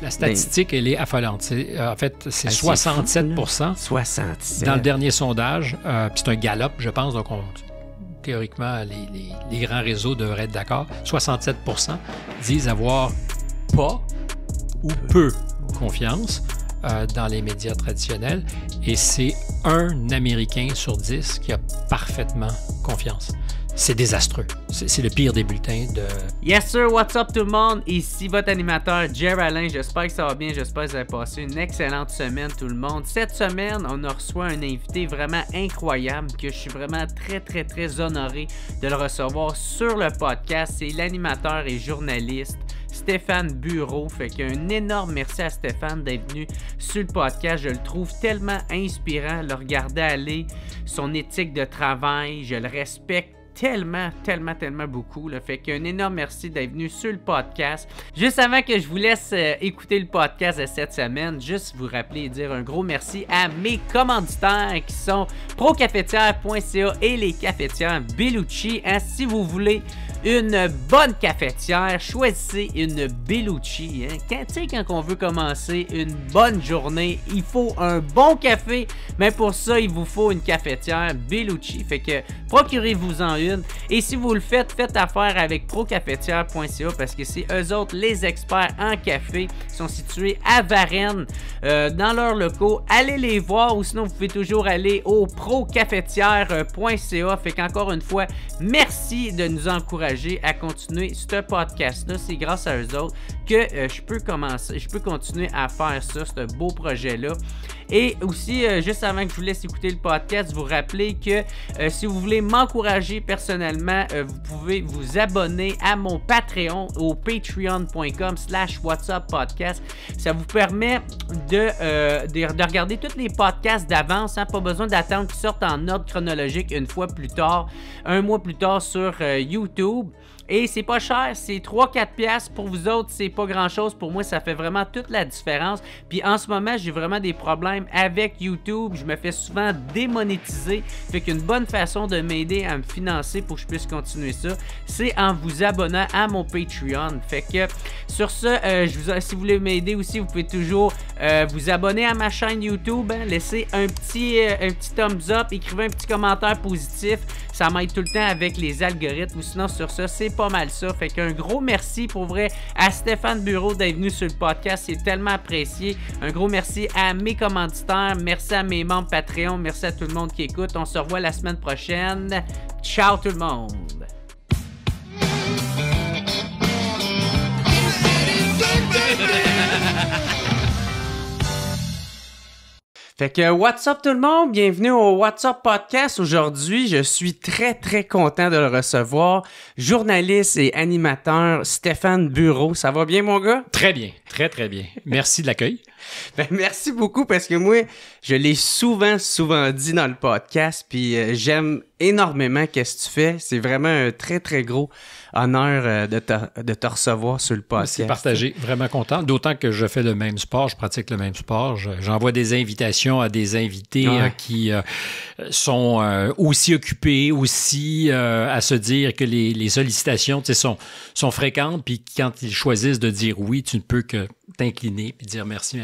La statistique, elle est affolante. En fait, c'est 67 % 67 dans le dernier sondage. Puis c'est un Gallup, je pense. Donc, théoriquement, les grands réseaux devraient être d'accord. 67 % disent avoir pas ou peu confiance dans les médias traditionnels. Et c'est un Américain sur 10 qui a parfaitement confiance. C'est désastreux. C'est le pire des bulletins de... Yes sir, what's up tout le monde? Ici votre animateur Jer Alain. J'espère que ça va bien, j'espère que vous avez passé une excellente semaine tout le monde. Cette semaine, on a reçu un invité vraiment incroyable que je suis vraiment très honoré de le recevoir sur le podcast. C'est l'animateur et journaliste Stéphane Bureau. Fait qu'un énorme merci à Stéphane d'être venu sur le podcast. Je le trouve tellement inspirant, le regarder aller, son éthique de travail, je le respecte tellement beaucoup. Là. Fait qu'un énorme merci d'être venu sur le podcast. Juste avant que je vous laisse écouter le podcast de cette semaine, juste vous rappeler et dire un gros merci à mes commanditaires qui sont procafetière.ca et les cafetières Bellucci. Hein, si vous voulez une bonne cafetière, choisissez une Bellucci. Hein. Quand on veut commencer une bonne journée, il faut un bon café, mais pour ça, il vous faut une cafetière Bellucci. Fait que procurez-vous-en une. Et si vous le faites, faites affaire avec procafetière.ca parce que c'est eux autres les experts en café. Ils sont situés à Varennes dans leurs locaux. Allez les voir ou sinon vous pouvez toujours aller au procafetière.ca. Fait qu'encore une fois, merci de nous encourager à continuer ce podcast-là. C'est grâce à eux autres que je peux continuer à faire ça, ce beau projet-là. Et aussi, juste avant que je vous laisse écouter le podcast, vous rappelez que si vous voulez m'encourager personnellement, vous pouvez vous abonner à mon Patreon au patreon.com/whatsuppodcast. Ça vous permet de regarder tous les podcasts d'avance, hein, pas besoin d'attendre qu'ils sortent en ordre chronologique un mois plus tard sur YouTube. Et c'est pas cher, c'est 3-4 piastres. Pour vous autres, c'est pas grand chose. Pour moi, ça fait vraiment toute la différence. Puis en ce moment, j'ai vraiment des problèmes avec YouTube. Je me fais souvent démonétiser. Fait qu'une bonne façon de m'aider à me financer pour que je puisse continuer ça, c'est en vous abonnant à mon Patreon. Fait que sur ce, si vous voulez m'aider aussi, vous pouvez toujours vous abonner à ma chaîne YouTube. Hein, laissez un petit thumbs up, écrivez un petit commentaire positif. Ça m'aide tout le temps avec les algorithmes. Ou sinon, sur ça, c'est pas mal ça. Fait qu'un gros merci pour vrai à Stéphane Bureau d'être venu sur le podcast. C'est tellement apprécié. Un gros merci à mes commanditaires. Merci à mes membres Patreon. Merci à tout le monde qui écoute. On se revoit la semaine prochaine. Ciao tout le monde. Fait que what's up tout le monde, bienvenue au What's Up Podcast. Aujourd'hui, je suis très content de le recevoir. Journaliste et animateur Stéphane Bureau. Ça va bien mon gars? Très bien, très bien. Merci de l'accueil. Ben, merci beaucoup parce que moi, je l'ai souvent dit dans le podcast puis j'aime énormément qu'est-ce que tu fais. C'est vraiment un très gros honneur de te recevoir sur le podcast. C'est partagé, vraiment content. D'autant que je fais le même sport, je pratique le même sport. J'envoie des invitations à des invités qui sont aussi occupés, aussi à se dire que les sollicitations sont fréquentes. Puis quand ils choisissent de dire oui, tu ne peux que t'incliner puis dire merci.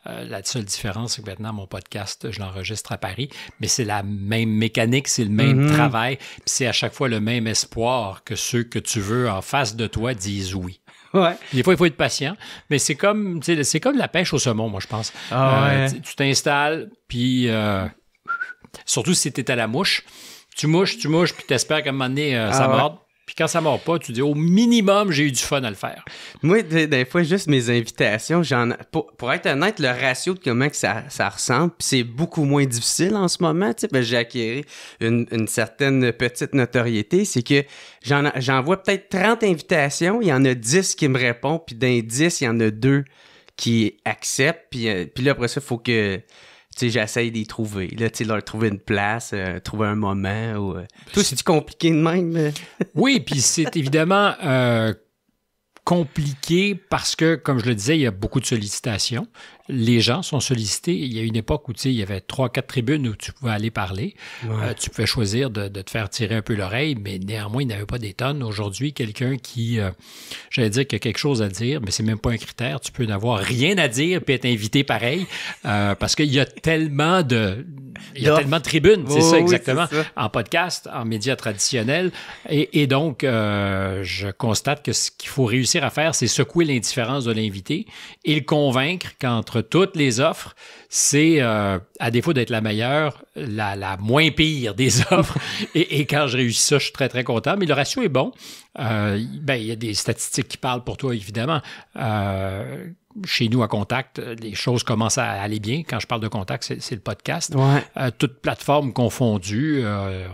La seule différence, c'est que maintenant, mon podcast, je l'enregistre à Paris, mais c'est la même mécanique, c'est le même travail, puis c'est à chaque fois le même espoir que ceux que tu veux en face de toi disent oui. Ouais. Des fois, il faut être patient, mais c'est comme la pêche au saumon, moi, je pense. Tu t'installes, puis surtout si tu es à la mouche, tu mouches, puis tu espères qu'à un moment donné, ça morde. Puis quand ça ne mord pas, tu dis au minimum, j'ai eu du fun à le faire. Moi, des fois, juste mes invitations, pour être honnête, le ratio de comment que ça ressemble, puis c'est beaucoup moins difficile en ce moment. Tu sais, j'ai acquis une certaine petite notoriété. C'est que j'envoie peut-être 30 invitations, il y en a 10 qui me répondent, puis dans les 10, il y en a 2 qui acceptent. Puis là, après ça, il faut que... Tu sais, j'essaye d'y trouver. Là, tu sais, leur trouver une place, trouver un moment. Tout, c'est compliqué de même. Oui, puis c'est évidemment compliqué parce que, comme je le disais, il y a beaucoup de sollicitations. les gens sont sollicités. Il y a une époque où il y avait 3-4 tribunes où tu pouvais aller parler. Ouais. Tu pouvais choisir de te faire tirer un peu l'oreille, mais néanmoins, il n'y avait pas des tonnes. Aujourd'hui, quelqu'un qui, j'allais dire qu'il y a quelque chose à dire, mais c'est même pas un critère. Tu peux n'avoir rien à dire puis être invité pareil, parce qu'il y a tellement de... Il y a tellement de tribunes, c'est ça exactement, c'est ça. en podcast, en médias traditionnels. Et donc, je constate que ce qu'il faut réussir à faire, c'est secouer l'indifférence de l'invité et le convaincre qu'entre toutes les offres, c'est, à défaut d'être la meilleure, la moins pire des offres. Et quand je réussis ça, je suis très, très content. Mais le ratio est bon. Il y a des statistiques qui parlent pour toi, évidemment. Chez nous, à Contact, les choses commencent à aller bien. Quand je parle de Contact, c'est le podcast. Ouais. Toutes plateformes confondues,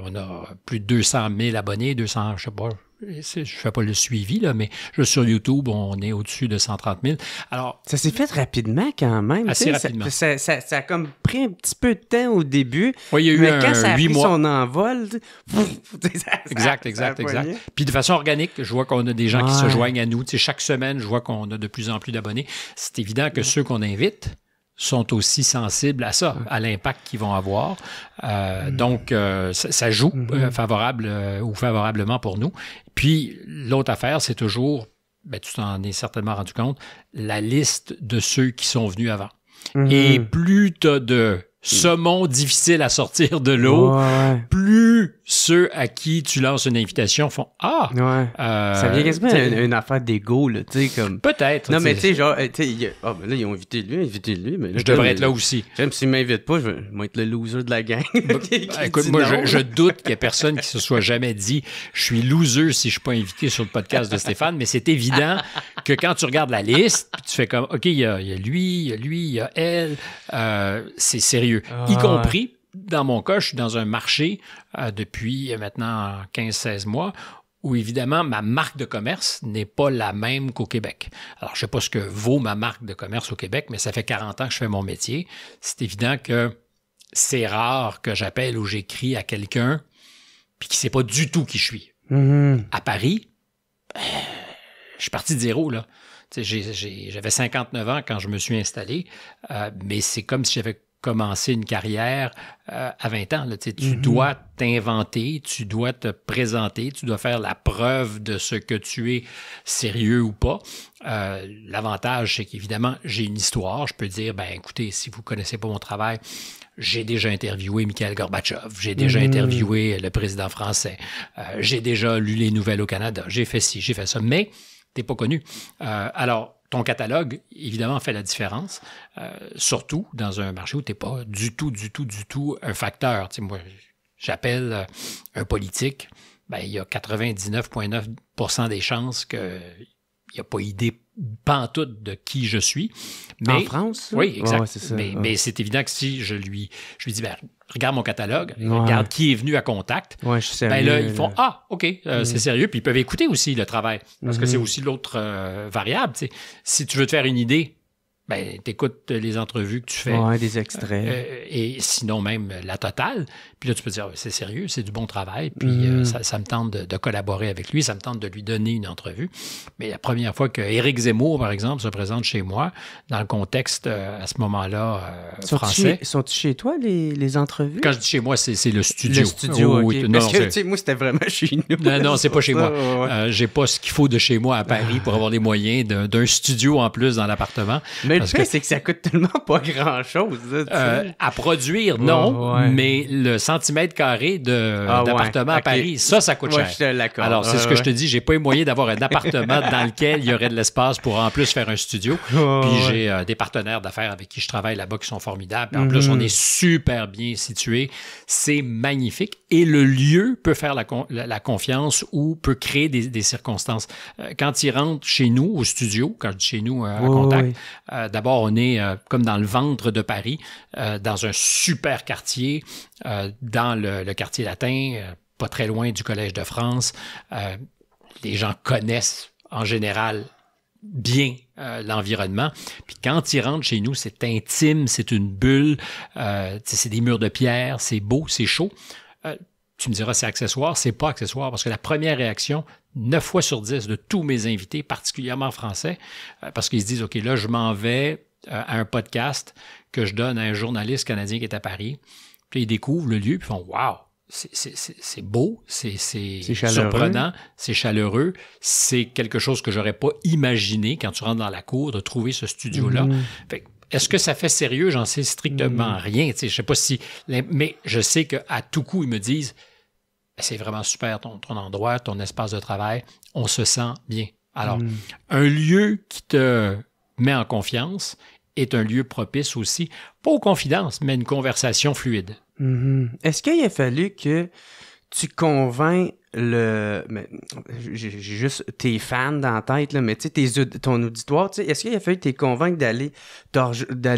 on a plus de 200 000 abonnés, 200, je sais pas, je fais pas le suivi, là, mais juste sur YouTube, on est au-dessus de 130 000. Alors, ça s'est fait rapidement quand même. Assez rapidement. Ça a comme pris un petit peu de temps au début. Oui, il y a eu mais quand ça a 8 pris mois. son envol, Exact. Puis de façon organique, je vois qu'on a des gens qui se joignent à nous. Tu sais, chaque semaine, je vois qu'on a de plus en plus d'abonnés. C'est évident que ceux qu'on invite sont aussi sensibles à ça, à l'impact qu'ils vont avoir. Donc, ça joue favorable ou favorablement pour nous. Puis, l'autre affaire, c'est toujours, tu t'en es certainement rendu compte, la liste de ceux qui sont venus avant. Et plus tu as de saumon difficile à sortir de l'eau, plus ceux à qui tu lances une invitation font « Ah! » ça vient quasiment une affaire d'ego, là, tu sais, comme... Peut-être. Non, mais tu sais, genre, là, ils ont invité lui, mais là, je devrais être là aussi. J'aime s'ils m'invitent pas, je vais être le loser de la gang. Écoute, moi, je doute qu'il y ait personne qui se soit jamais dit « Je suis loser si je suis pas invité sur le podcast de Stéphane », mais c'est évident que quand tu regardes la liste, puis tu fais comme « OK, il y a lui, il y a elle, c'est sérieux. » Y compris, dans mon cas, je suis dans un marché depuis maintenant 15-16 mois où, évidemment, ma marque de commerce n'est pas la même qu'au Québec. Alors, je ne sais pas ce que vaut ma marque de commerce au Québec, mais ça fait 40 ans que je fais mon métier. C'est évident que c'est rare que j'appelle ou j'écris à quelqu'un puis qui ne sait pas du tout qui je suis. À Paris, je suis parti de zéro, là. J'avais 59 ans quand je me suis installé, mais c'est comme si j'avais commencé une carrière à 20 ans. Là, tu dois t'inventer, tu dois te présenter, tu dois faire la preuve de ce que tu es, sérieux ou pas. L'avantage, c'est qu'évidemment, j'ai une histoire. Je peux dire, écoutez, si vous ne connaissez pas mon travail, j'ai déjà interviewé Mikhail Gorbatchev, j'ai déjà interviewé le président français, j'ai déjà lu les nouvelles au Canada, j'ai fait ci, j'ai fait ça, mais t'es pas connu. Alors, ton catalogue, évidemment, fait la différence, surtout dans un marché où tu n'es pas du tout un facteur. Tu sais, moi, j'appelle un politique, il y a 99,9% des chances qu'il n'y a pas idée pantoute de qui je suis. Mais, en France? Oui, exact. C'est ça, mais c'est évident que si je lui dis, regarde mon catalogue, regarde qui est venu à Contact, je suis sérieux, là, ils font « Ah, OK, c'est sérieux ». Puis ils peuvent écouter aussi le travail, parce que c'est aussi l'autre variable. Tu sais. Si tu veux te faire une idée, t'écoutes les entrevues que tu fais. Des extraits. Et sinon même la totale. Puis là, tu peux dire, c'est sérieux, c'est du bon travail. Puis ça me tente de collaborer avec lui, ça me tente de lui donner une entrevue. Mais la première fois que Éric Zemmour, par exemple, se présente chez moi, dans le contexte, à ce moment-là, français. Sont-ils chez toi, les entrevues? Quand je dis chez moi, c'est le studio. Le studio, oui, OK. Parce que, tu sais, moi, c'était vraiment chez nous. Non, c'est pas chez moi. J'ai pas ce qu'il faut de chez moi à Paris pour avoir les moyens d'un studio en plus dans l'appartement. Mais le fait, c'est que ça coûte tellement pas grand-chose. À produire, non, mais le centimètre carré d'appartement à Paris, ça coûte cher. Je suis d'accord. Alors, c'est ce que je te dis, j'ai pas les moyens d'avoir un appartement dans lequel il y aurait de l'espace pour en plus faire un studio. Puis j'ai des partenaires d'affaires avec qui je travaille là-bas qui sont formidables. Puis en plus, on est super bien situé. C'est magnifique. Et le lieu peut faire la confiance ou peut créer des circonstances. Quand ils rentrent chez nous, au studio, quand je dis chez nous, à Contact, d'abord, on est comme dans le ventre de Paris, dans un super quartier, dans le quartier latin, pas très loin du Collège de France. Les gens connaissent en général bien l'environnement. Puis quand ils rentrent chez nous, c'est intime, c'est une bulle, c'est des murs de pierre, c'est beau, c'est chaud. Tu me diras, c'est accessoire. C'est pas accessoire parce que la première réaction, 9 fois sur 10 de tous mes invités, particulièrement français, parce qu'ils se disent, OK, là, je m'en vais à un podcast que je donne à un journaliste canadien qui est à Paris. Puis ils découvrent le lieu, puis ils font « Wow! C'est beau, c'est surprenant, c'est chaleureux, c'est quelque chose que j'aurais pas imaginé quand tu rentres dans la cour de trouver ce studio-là. Fait que, est-ce que ça fait sérieux? J'en sais strictement rien. Je sais pas si... Mais je sais qu'à tout coup, ils me disent « C'est vraiment super ton endroit, ton espace de travail. On se sent bien. » Alors, un lieu qui te met en confiance est un lieu propice aussi, pas aux confidences, mais une conversation fluide. Est-ce qu'il a fallu que tu convainques j'ai juste tes fans dans la tête, là, mais tu sais, ton auditoire, tu sais, est-ce qu'il a fallu que tu convainques d'aller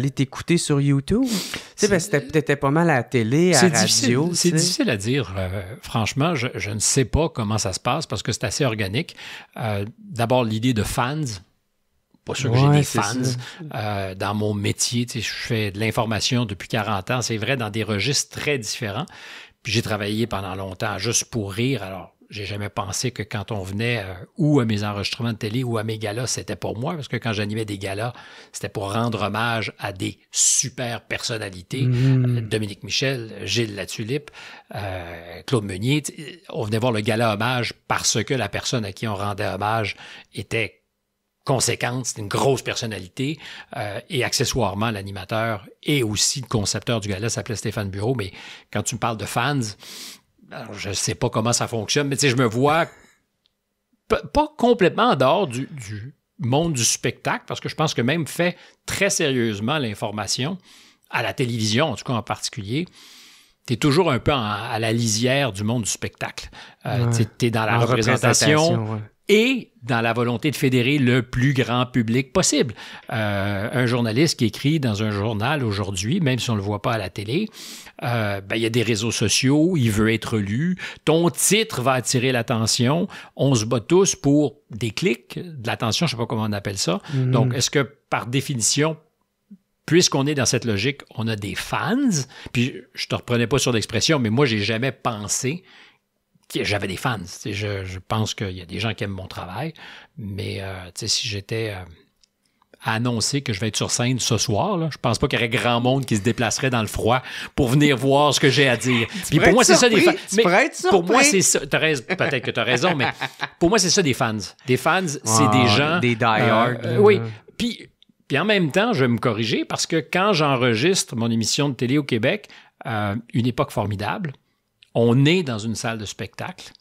t'écouter sur YouTube? Tu sais, parce que t'étais pas mal à la télé, à la radio. C'est difficile à dire. Franchement, je ne sais pas comment ça se passe parce que c'est assez organique. D'abord, l'idée de fans. Pas sûr que j'ai des fans dans mon métier. Tu sais, je fais de l'information depuis 40 ans. C'est vrai, dans des registres très différents. Puis j'ai travaillé pendant longtemps juste pour rire. Alors, j'ai jamais pensé que quand on venait ou à mes enregistrements de télé ou à mes galas, c'était pour moi. Parce que quand j'animais des galas, c'était pour rendre hommage à des super personnalités. Dominique Michel, Gilles Latulippe, Claude Meunier. On venait voir le gala hommage parce que la personne à qui on rendait hommage était conséquente, c'est une grosse personnalité et accessoirement l'animateur et aussi le concepteur du gala s'appelait Stéphane Bureau, mais quand tu me parles de fans, alors je ne sais pas comment ça fonctionne, mais tu sais, je me vois pas complètement en dehors du monde du spectacle, parce que je pense que même fait très sérieusement l'information, à la télévision en tout cas en particulier, tu es toujours un peu à la lisière du monde du spectacle. Tu es dans la représentation et dans la volonté de fédérer le plus grand public possible. Un journaliste qui écrit dans un journal aujourd'hui, même si on ne le voit pas à la télé, il y a des réseaux sociaux, il veut être lu, ton titre va attirer l'attention, on se bat tous pour des clics, de l'attention, je ne sais pas comment on appelle ça. Donc, est-ce que par définition, puisqu'on est dans cette logique, on a des fans, puis je ne te reprenais pas sur l'expression, mais moi, j'ai jamais pensé que j'avais des fans. Je pense qu'il y a des gens qui aiment mon travail, mais si j'étais à annoncer que je vais être sur scène ce soir, là, je pense pas qu'il y aurait grand monde qui se déplacerait dans le froid pour venir voir ce que j'ai à dire. Puis pour moi, c'est ça des fans. Pour moi, c'est ça. Peut-être que tu as raison, mais pour moi, c'est ça des fans. Des fans, c'est des gens... Des die-hard. Oui. Puis en même temps, je vais me corriger parce que quand j'enregistre mon émission de télé au Québec, Une époque formidable, on est dans une salle de spectacle.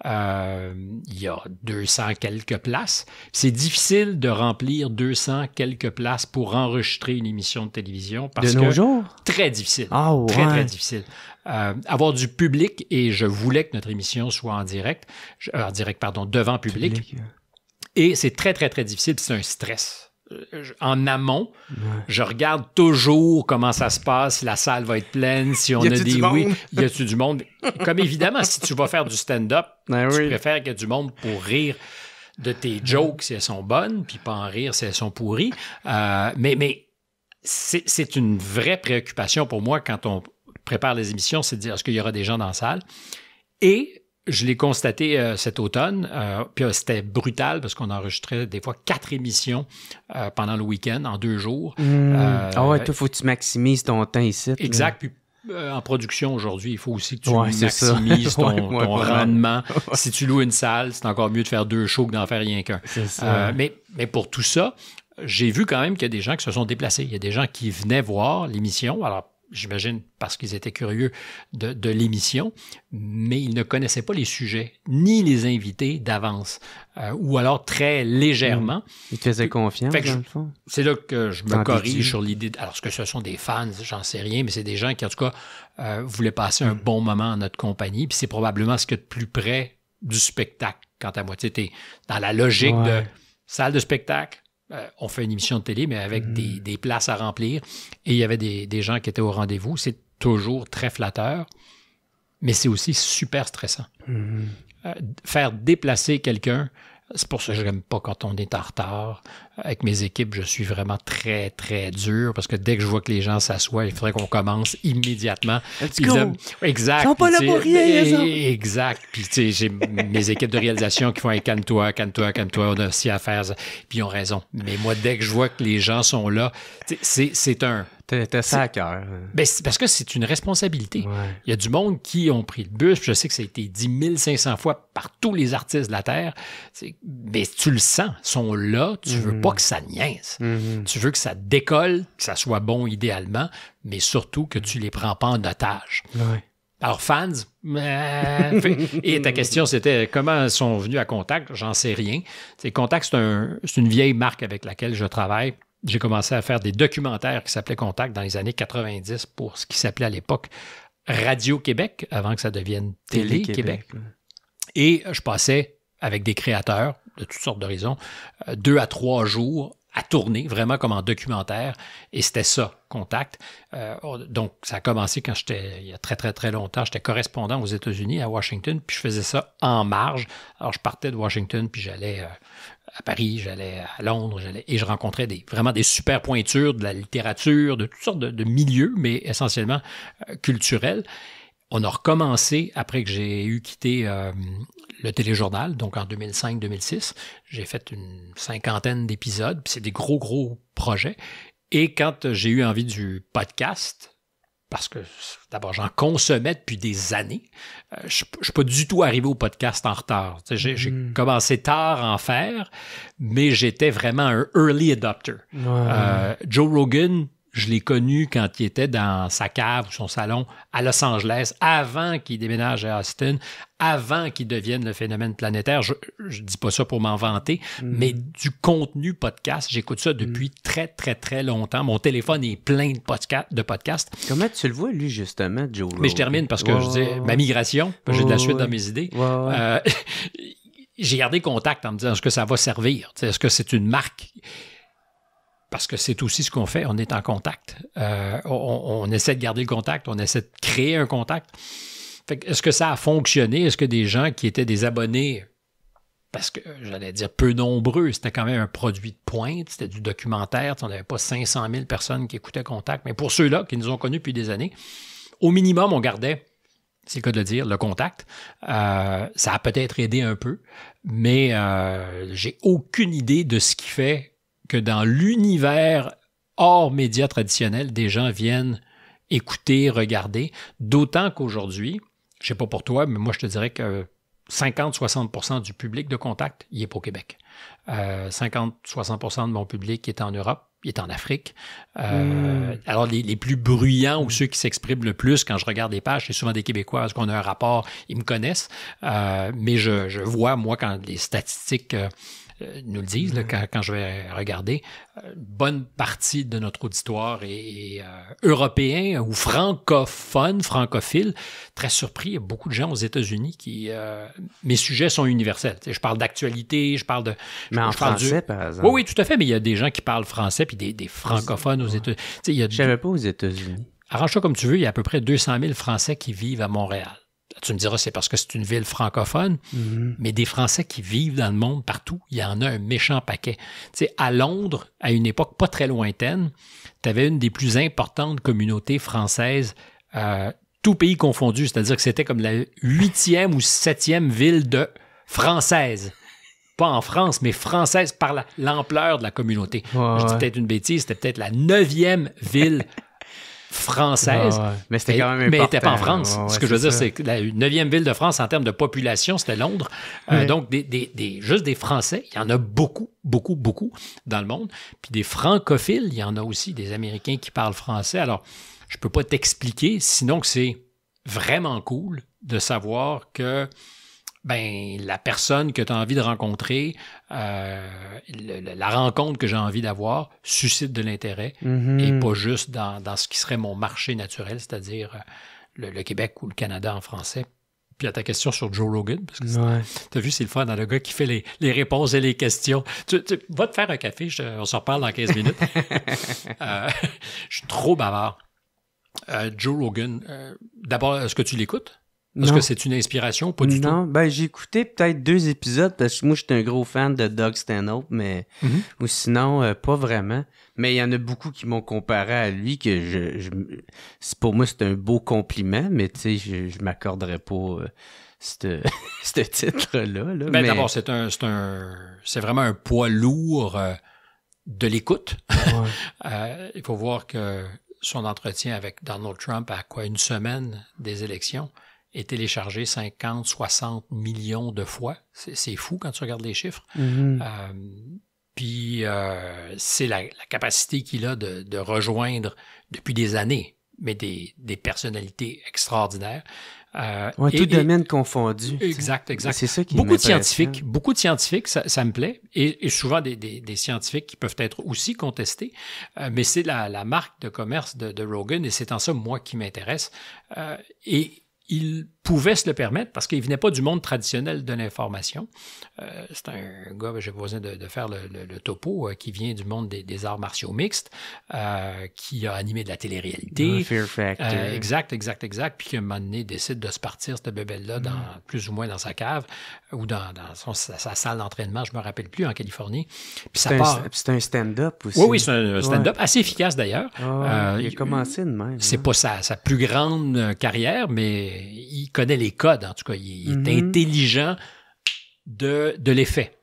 Il y a 200 quelques places. C'est difficile de remplir 200 quelques places pour enregistrer une émission de télévision. Parce de nos jours? Très difficile. Ah ouais. Très difficile. Avoir du public, et je voulais que notre émission soit en direct, devant public. Et c'est très difficile, puis c'est un stress. En amont, je regarde toujours comment ça se passe, si la salle va être pleine, si on a des oui, y a-tu du monde? Comme évidemment, si tu vas faire du stand-up, tu préfères qu'il y ait du monde pour rire de tes jokes si elles sont bonnes, puis pas en rire si elles sont pourries. Mais c'est une vraie préoccupation pour moi quand on prépare les émissions, c'est de dire est-ce qu'il y aura des gens dans la salle? Et je l'ai constaté cet automne, puis c'était brutal parce qu'on enregistrait des fois 4 émissions pendant le week-end, en 2 jours. Toi, faut que tu maximises ton temps ici. Exact. Puis en production aujourd'hui, il faut aussi que tu maximises ton rendement. Si tu loues une salle, c'est encore mieux de faire 2 shows que d'en faire rien qu'un. Mais pour tout ça, j'ai vu quand même qu'il y a des gens qui se sont déplacés. Il y a des gens qui venaient voir l'émission. Alors, j'imagine parce qu'ils étaient curieux de l'émission, mais ils ne connaissaient pas les sujets, ni les invités d'avance, ou alors très légèrement. Ils te faisaient confiance, dans le fond. C'est là que je me corrige sur l'idée. Alors, est-ce que ce sont des fans? J'en sais rien, mais c'est des gens qui, en tout cas, voulaient passer un bon moment en notre compagnie, puis c'est probablement ce qu'il y a de plus près du spectacle. Quant à moi, tu es dans la logique de salle de spectacle. On fait une émission de télé, mais avec des places à remplir. Et il y avait des gens qui étaient au rendez-vous. C'est toujours très flatteur, mais c'est aussi super stressant. Faire déplacer quelqu'un C'est pour ça que je n'aime pas quand on est en retard. Avec mes équipes, je suis vraiment très, très dur parce que dès que je vois que les gens s'assoient, il faudrait qu'on commence immédiatement. Exact. Ils sont pas là pour rien, exact. Puis, tu sais, j'ai mes équipes de réalisation qui font hey, calme-toi, on a aussi à faire. Puis, ils ont raison. Mais moi, dès que je vois que les gens sont là, c'est un... T'as ça à cœur. Ben, parce que c'est une responsabilité. Ouais. Il y a du monde qui ont pris le bus, puis je sais que ça a été dit 1500 fois par tous les artistes de la Terre. Mais tu le sens, ils sont là, tu veux pas que ça niaise. Tu veux que ça décolle, que ça soit bon idéalement, mais surtout que tu les prends pas en otage. Ouais. Alors, fans, et ta question, c'était comment ils sont venus à Contact? J'en sais rien. Contact, c'est une vieille marque avec laquelle je travaille. J'ai commencé à faire des documentaires qui s'appelaient Contact dans les années 90 pour ce qui s'appelait à l'époque Radio-Québec, avant que ça devienne Télé-Québec. Et je passais avec des créateurs de toutes sortes d'horizons 2 à 3 jours à tourner, vraiment comme en documentaire. Et c'était ça, Contact. Donc, ça a commencé quand il y a très, très, très longtemps, j'étais correspondant aux États-Unis, à Washington, puis je faisais ça en marge. Alors, je partais de Washington, puis j'allais à Paris, j'allais à Londres, et je rencontrais vraiment des super pointures de la littérature, de toutes sortes de milieux, mais essentiellement culturels. On a recommencé après que j'ai eu quitté le téléjournal, donc en 2005-2006. J'ai fait une 50aine d'épisodes, puis c'est des gros, gros projets. Et quand j'ai eu envie du podcast, parce que d'abord, j'en consommais depuis des années. Je ne suis pas du tout arrivé au podcast en retard. J'ai commencé tard à en faire, mais j'étais vraiment un early adopter. Joe Rogan, je l'ai connu quand il était dans sa cave ou son salon à Los Angeles, avant qu'il déménage à Austin, avant qu'il devienne le phénomène planétaire. Je ne dis pas ça pour m'en vanter, mais du contenu podcast, j'écoute ça depuis très, très, très longtemps. Mon téléphone est plein de podcasts. Comment tu le vois, lui, justement, Joe Rogan? Mais je termine parce que je dis ma migration, j'ai de la suite dans mes idées. J'ai gardé contact en me disant, est-ce que ça va servir? Est-ce que c'est une marque? Parce que c'est aussi ce qu'on fait, on est en contact. On essaie de garder le contact, on essaie de créer un contact. Fait que, est-ce que ça a fonctionné? Est-ce que des gens qui étaient des abonnés, parce que j'allais dire peu nombreux, c'était quand même un produit de pointe, c'était du documentaire, on n'avait pas 500 000 personnes qui écoutaient Contact, mais pour ceux-là qui nous ont connus depuis des années, au minimum, on gardait, c'est le cas de le dire, le contact. Ça a peut-être aidé un peu, mais j'ai aucune idée de ce qui fait que dans l'univers hors médias traditionnels, des gens viennent écouter, regarder, d'autant qu'aujourd'hui, je ne sais pas pour toi, mais moi je te dirais que 50-60% du public de Contact, il n'est pas au Québec. 50-60% de mon public est en Europe, il est en Afrique. Alors, les plus bruyants ou ceux qui s'expriment le plus, quand je regarde les pages, c'est souvent des Québécois, parce qu'on a un rapport, ils me connaissent. Mais je vois, moi, quand les statistiques nous le disent, là, quand je vais regarder, une bonne partie de notre auditoire est européen ou francophile. Très surpris, il y a beaucoup de gens aux États-Unis qui... mes sujets sont universels. Tu sais, je parle d'actualité, je parle de... Mais en français, par exemple. Oui, tout à fait, mais il y a des gens qui parlent français, puis des francophones aux États-Unis. Tu sais, je ne savais pas aux États-Unis. Arrange-toi comme tu veux, il y a à peu près 200 000 Français qui vivent à Montréal. Tu me diras, c'est parce que c'est une ville francophone, mais des Français qui vivent dans le monde partout, il y en a un méchant paquet. Tu sais, à Londres, à une époque pas très lointaine, tu avais une des plus importantes communautés françaises, tout pays confondu, c'est-à-dire que c'était comme la 8e ou 7e ville française. Pas en France, mais française par l'ampleur de la communauté. Je dis peut-être une bêtise, c'était peut-être la 9e ville française. Mais c'était quand même important. Mais elle n'était pas en France. Ce que je veux dire, c'est que la 9e ville de France en termes de population, c'était Londres. Donc, juste des Français, il y en a beaucoup, beaucoup, beaucoup dans le monde. Puis des francophiles, il y en a aussi, des Américains qui parlent français. Alors, je ne peux pas t'expliquer, sinon que c'est vraiment cool de savoir que la personne que tu as envie de rencontrer, la rencontre que j'ai envie d'avoir suscite de l'intérêt et pas juste dans ce qui serait mon marché naturel, c'est-à-dire le Québec ou le Canada en français. Puis à ta question sur Joe Rogan, parce que tu as vu, c'est le fun dans le gars qui fait les réponses et les questions. Tu vas te faire un café, on s'en reparle dans 15 minutes. Je suis trop bavard. Joe Rogan, d'abord, est-ce que tu l'écoutes? Est-ce que c'est une inspiration? Pas du tout. Non, ben j'ai écouté peut-être 2 épisodes parce que moi, j'étais un gros fan de Doug Stanhope, mais ou sinon, pas vraiment. Mais il y en a beaucoup qui m'ont comparé à lui que pour moi, c'est un beau compliment, mais tu sais, je m'accorderais pas ce titre-là. Là, ben, mais... D'abord, c'est vraiment un poids lourd de l'écoute. Ouais. Il faut voir que son entretien avec Donald Trump à une semaine des élections est téléchargé 50-60 millions de fois. C'est fou quand tu regardes les chiffres. Puis c'est la capacité qu'il a de rejoindre depuis des années, mais des personnalités extraordinaires. Tout domaine confondu. Exact. C'est ça qui beaucoup de scientifiques, ça me plaît, et souvent des scientifiques qui peuvent être aussi contestés, mais c'est la marque de commerce de Rogan, et c'est en ça, moi, qui m'intéresse. Et il pouvait se le permettre parce qu'il ne venait pas du monde traditionnel de l'information. C'est un gars, j'ai besoin de faire le topo, qui vient du monde des arts martiaux mixtes, qui a animé de la télé-réalité. Fear Factor. Exact. Puis qu'à un moment donné, décide de se partir, cette bébelle-là, plus ou moins dans sa cave ou dans sa salle d'entraînement, je ne me rappelle plus, en Californie. Puis c'est un stand-up aussi. Oui, c'est un stand-up assez efficace d'ailleurs. Il a commencé de même. C'est pas sa plus grande carrière, mais il connaît les codes, en tout cas. Il est intelligent de l'effet.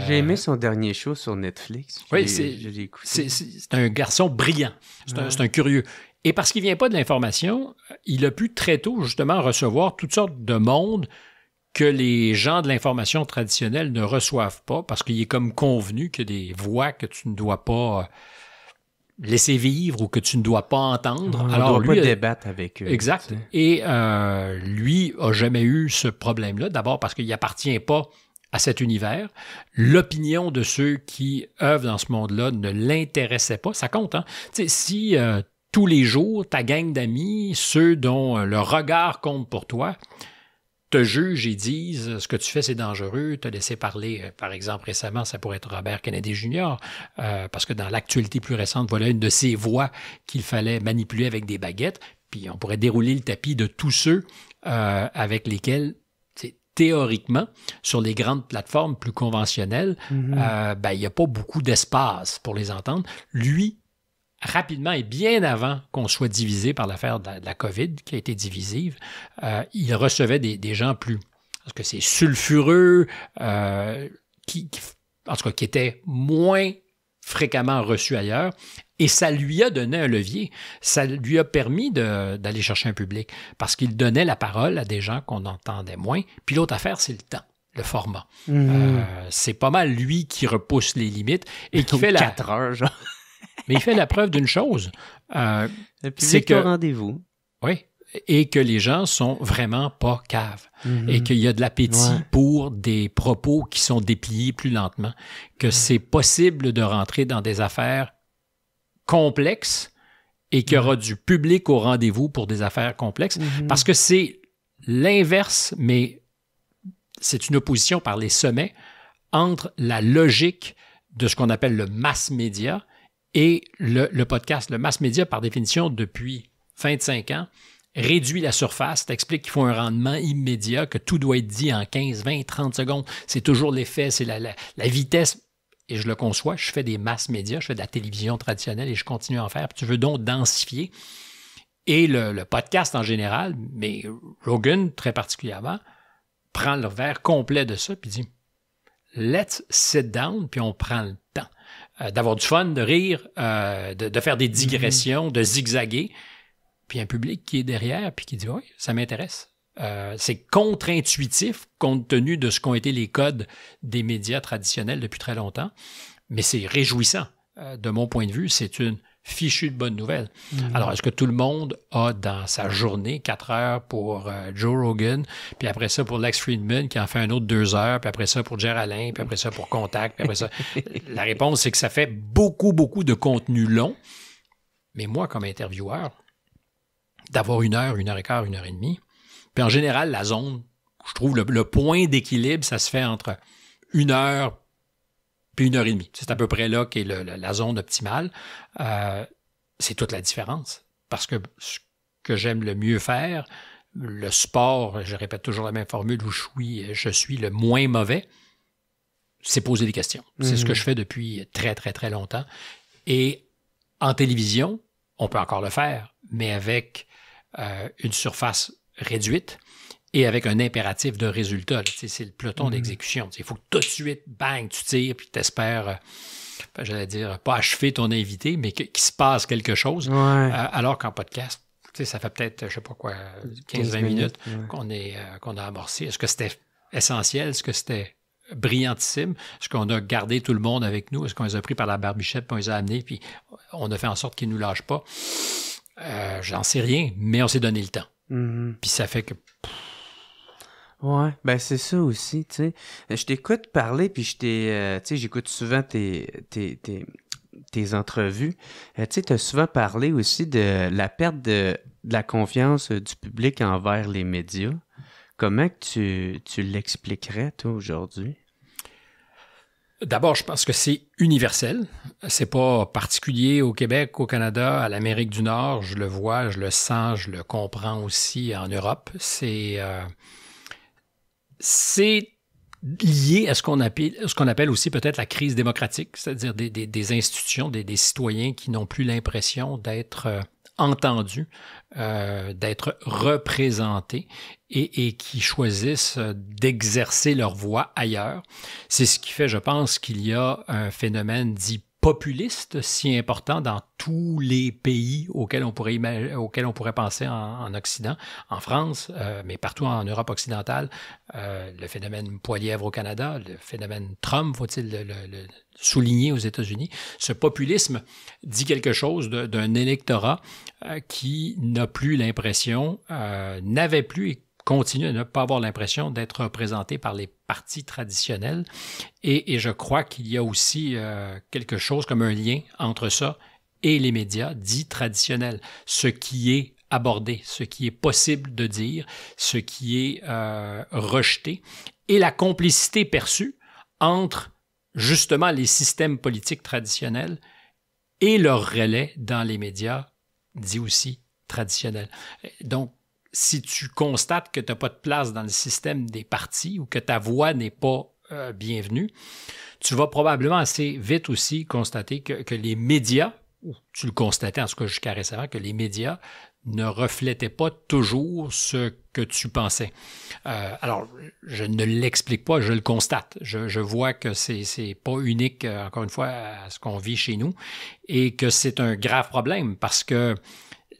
J'ai aimé son dernier show sur Netflix. Oui, je l'ai écouté. C'est un garçon brillant. C'est un curieux. Et parce qu'il ne vient pas de l'information, il a pu très tôt, justement, recevoir toutes sortes de monde que les gens de l'information traditionnelle ne reçoivent pas, parce qu'il est comme convenu qu'il y a des voix que tu ne dois pas laisser vivre ou que tu ne dois pas entendre. On Alors, ne doit pas débattre avec eux. Exact. Et lui n'a jamais eu ce problème-là. D'abord parce qu'il n'appartient pas à cet univers. L'opinion de ceux qui œuvrent dans ce monde-là ne l'intéressait pas. Ça compte, hein? Tu sais, si tous les jours, ta gang d'amis, ceux dont le regard compte pour toi, te jugent et disent ce que tu fais, c'est dangereux, te laisser parler, par exemple, récemment, ça pourrait être Robert Kennedy Jr., parce que dans l'actualité plus récente, voilà une de ces voix qu'il fallait manipuler avec des baguettes, puis on pourrait dérouler le tapis de tous ceux avec lesquels, théoriquement, sur les grandes plateformes plus conventionnelles, il n'y a pas beaucoup d'espace pour les entendre. Lui, rapidement et bien avant qu'on soit divisé par l'affaire de la COVID, qui a été divisive, il recevait des gens plus, parce que c'est sulfureux, qui étaient moins fréquemment reçus ailleurs, et ça lui a donné un levier. Ça lui a permis d'aller chercher un public, parce qu'il donnait la parole à des gens qu'on entendait moins. Puis l'autre affaire, c'est le temps. Le format. C'est pas mal lui qui repousse les limites et qui fait 4 heures, genre. Mais il fait la preuve d'une chose. C'est que rendez-vous. Oui, et que les gens sont vraiment pas caves. Et qu'il y a de l'appétit pour des propos qui sont dépliés plus lentement. Que c'est possible de rentrer dans des affaires complexes et qu'il y aura du public au rendez-vous pour des affaires complexes. Parce que c'est l'inverse, mais c'est une opposition par les sommets entre la logique de ce qu'on appelle le mass média et le podcast. Le mass média, par définition, depuis 25 ans, réduit la surface, t'explique qu'il faut un rendement immédiat, que tout doit être dit en 15, 20, 30 secondes. C'est toujours l'effet, c'est la vitesse. Et je le conçois, je fais des mass médias, je fais de la télévision traditionnelle et je continue à en faire. Puis tu veux donc densifier. Et le podcast en général, mais Rogan très particulièrement, prend le verre complet de ça puis dit « Let's sit down », puis on prend le temps d'avoir du fun, de rire, de faire des digressions, de zigzaguer, puis un public qui est derrière puis qui dit « Oui, ça m'intéresse ». C'est contre-intuitif compte tenu de ce qu'ont été les codes des médias traditionnels depuis très longtemps, mais c'est réjouissant. De mon point de vue, c'est une fichue de bonne nouvelle. Alors, est-ce que tout le monde a dans sa journée 4 heures pour Joe Rogan, puis après ça pour Lex Fridman qui en fait un autre 2 heures, puis après ça pour Jer Alain, puis après ça pour Contact, puis après ça... La réponse, c'est que ça fait beaucoup, beaucoup de contenu long. Mais moi, comme intervieweur, d'avoir 1 heure, 1 heure et quart, 1 heure et demie, puis en général, la zone, je trouve le point d'équilibre, ça se fait entre 1 heure puis 1 heure et demie. C'est à peu près là qu'est la zone optimale. C'est toute la différence. Parce que ce que j'aime le mieux faire le sport, je répète toujours la même formule, où je suis le moins mauvais, c'est poser des questions. C'est ce que je fais depuis très, très, très longtemps. Et en télévision, on peut encore le faire, mais avec une surface réduite et avec un impératif de résultat. C'est le peloton d'exécution. Il faut que tout de suite, bang, tu tires, puis tu espères, j'allais dire, pas achever ton invité, mais qu'il se passe quelque chose. Ouais. Alors qu'en podcast, ça fait peut-être, je sais pas quoi, 15-20 minutes qu'on a amorcé. Est-ce que c'était essentiel? Est-ce que c'était brillantissime? Est-ce qu'on a gardé tout le monde avec nous? Est-ce qu'on les a pris par la barbichette, puis on les a amenés, puis on a fait en sorte qu'ils ne nous lâchent pas? J'en sais rien, mais on s'est donné le temps. Puis ça fait que... Ouais, ben c'est ça aussi, tu sais. Je t'écoute parler, puis tu sais, j'écoute souvent tes entrevues. Tu sais, tu as souvent parlé aussi de la perte de la confiance du public envers les médias. Comment que tu l'expliquerais, toi, aujourd'hui? D'abord, je pense que c'est universel. C'est pas particulier au Québec, au Canada, à l'Amérique du Nord. Je le vois, je le sens, je le comprends aussi en Europe. C'est lié à ce qu'on appelle aussi peut-être la crise démocratique, c'est-à-dire des institutions, des citoyens qui n'ont plus l'impression d'être entendus, d'être représentés et qui choisissent d'exercer leur voix ailleurs. C'est ce qui fait, je pense, qu'il y a un phénomène dit populiste si important dans tous les pays auxquels on pourrait penser en Occident, en France, mais partout en Europe occidentale. Le phénomène Poilièvre au Canada, le phénomène Trump, faut-il le souligner aux États-Unis. Ce populisme dit quelque chose d'un électorat qui n'a plus l'impression, n'avait plus et continue à ne pas avoir l'impression d'être représenté par les partis traditionnels. Et je crois qu'il y a aussi quelque chose comme un lien entre ça et les médias dits traditionnels. Ce qui est abordé, ce qui est possible de dire, ce qui est rejeté, et la complicité perçue entre justement les systèmes politiques traditionnels et leur relais dans les médias dits aussi traditionnels. Donc, si tu constates que tu n'as pas de place dans le système des partis ou que ta voix n'est pas bienvenue, tu vas probablement assez vite aussi constater que les médias, ou tu le constatais en tout cas jusqu'à récemment, que les médias ne reflétaient pas toujours ce que tu pensais. Alors, je ne l'explique pas, je le constate. Je vois que c'est pas unique, encore une fois, à ce qu'on vit chez nous et que c'est un grave problème parce que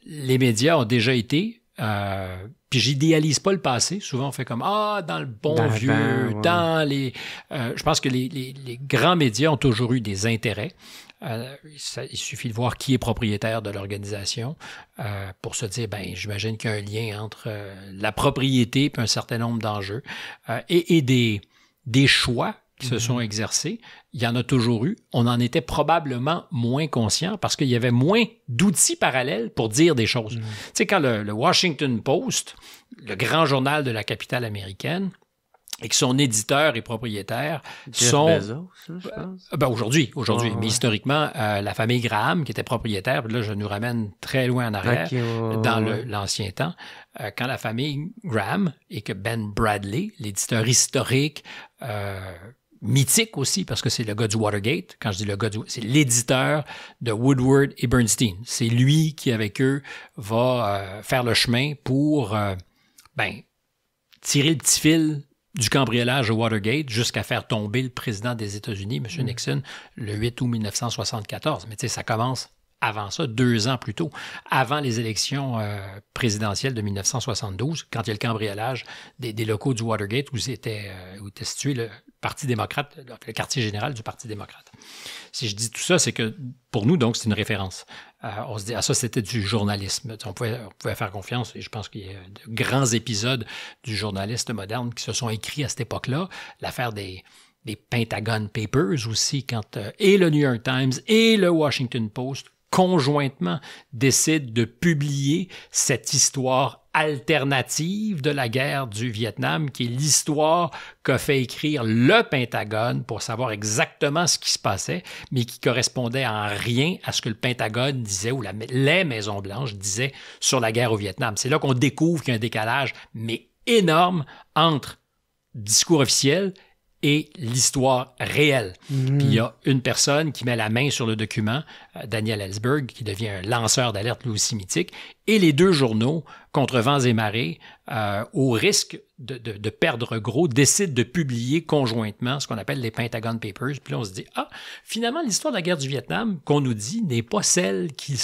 les médias ont déjà été... puis j'idéalise pas le passé. Souvent, on fait comme « Ah, dans le bon vieux temps, ouais. » Je pense que les grands médias ont toujours eu des intérêts. Il suffit de voir qui est propriétaire de l'organisation pour se dire, ben j'imagine qu'il y a un lien entre la propriété et un certain nombre d'enjeux et des choix qui se sont exercés. Il y en a toujours eu. On en était probablement moins conscient parce qu'il y avait moins d'outils parallèles pour dire des choses. Tu sais, quand le Washington Post, le grand journal de la capitale américaine, et que son éditeur et propriétaire sont... Bezos, je pense. Ben aujourd'hui. Mais historiquement, la famille Graham, qui était propriétaire, puis là, je nous ramène très loin en arrière, dans l'ancien temps, quand la famille Graham et que Ben Bradley, l'éditeur historique, mythique aussi, parce que c'est le gars du Watergate. Quand je dis le gars c'est l'éditeur de Woodward et Bernstein. C'est lui qui, avec eux, va faire le chemin pour tirer le petit fil du cambriolage au Watergate jusqu'à faire tomber le président des États-Unis, M. Nixon, le 8 août 1974. Mais tu sais, ça commence avant ça, 2 ans plus tôt, avant les élections présidentielles de 1972, quand il y a le cambriolage des locaux du Watergate où était situé le Parti démocrate, le quartier général du Parti démocrate. Si je dis tout ça, c'est que pour nous, donc, c'est une référence. On se dit, ça, c'était du journalisme. On pouvait faire confiance, et je pense qu'il y a de grands épisodes du journaliste moderne qui se sont écrits à cette époque-là. L'affaire des Pentagon Papers aussi, quand et le New York Times et le Washington Post conjointement décident de publier cette histoire alternative de la guerre du Vietnam, qui est l'histoire qu'a fait écrire le Pentagone pour savoir exactement ce qui se passait, mais qui correspondait en rien à ce que le Pentagone disait ou les Maisons-Blanches disaient sur la guerre au Vietnam. C'est là qu'on découvre qu'il y a un décalage, mais énorme, entre discours officiel et l'histoire réelle. Puis il y a une personne qui met la main sur le document, Daniel Ellsberg, qui devient un lanceur d'alerte lui aussi mythique, et les deux journaux, contre vents et marées, au risque de perdre gros, décident de publier conjointement ce qu'on appelle les Pentagon Papers. Puis là, on se dit, finalement, l'histoire de la guerre du Vietnam qu'on nous dit n'est pas celle qui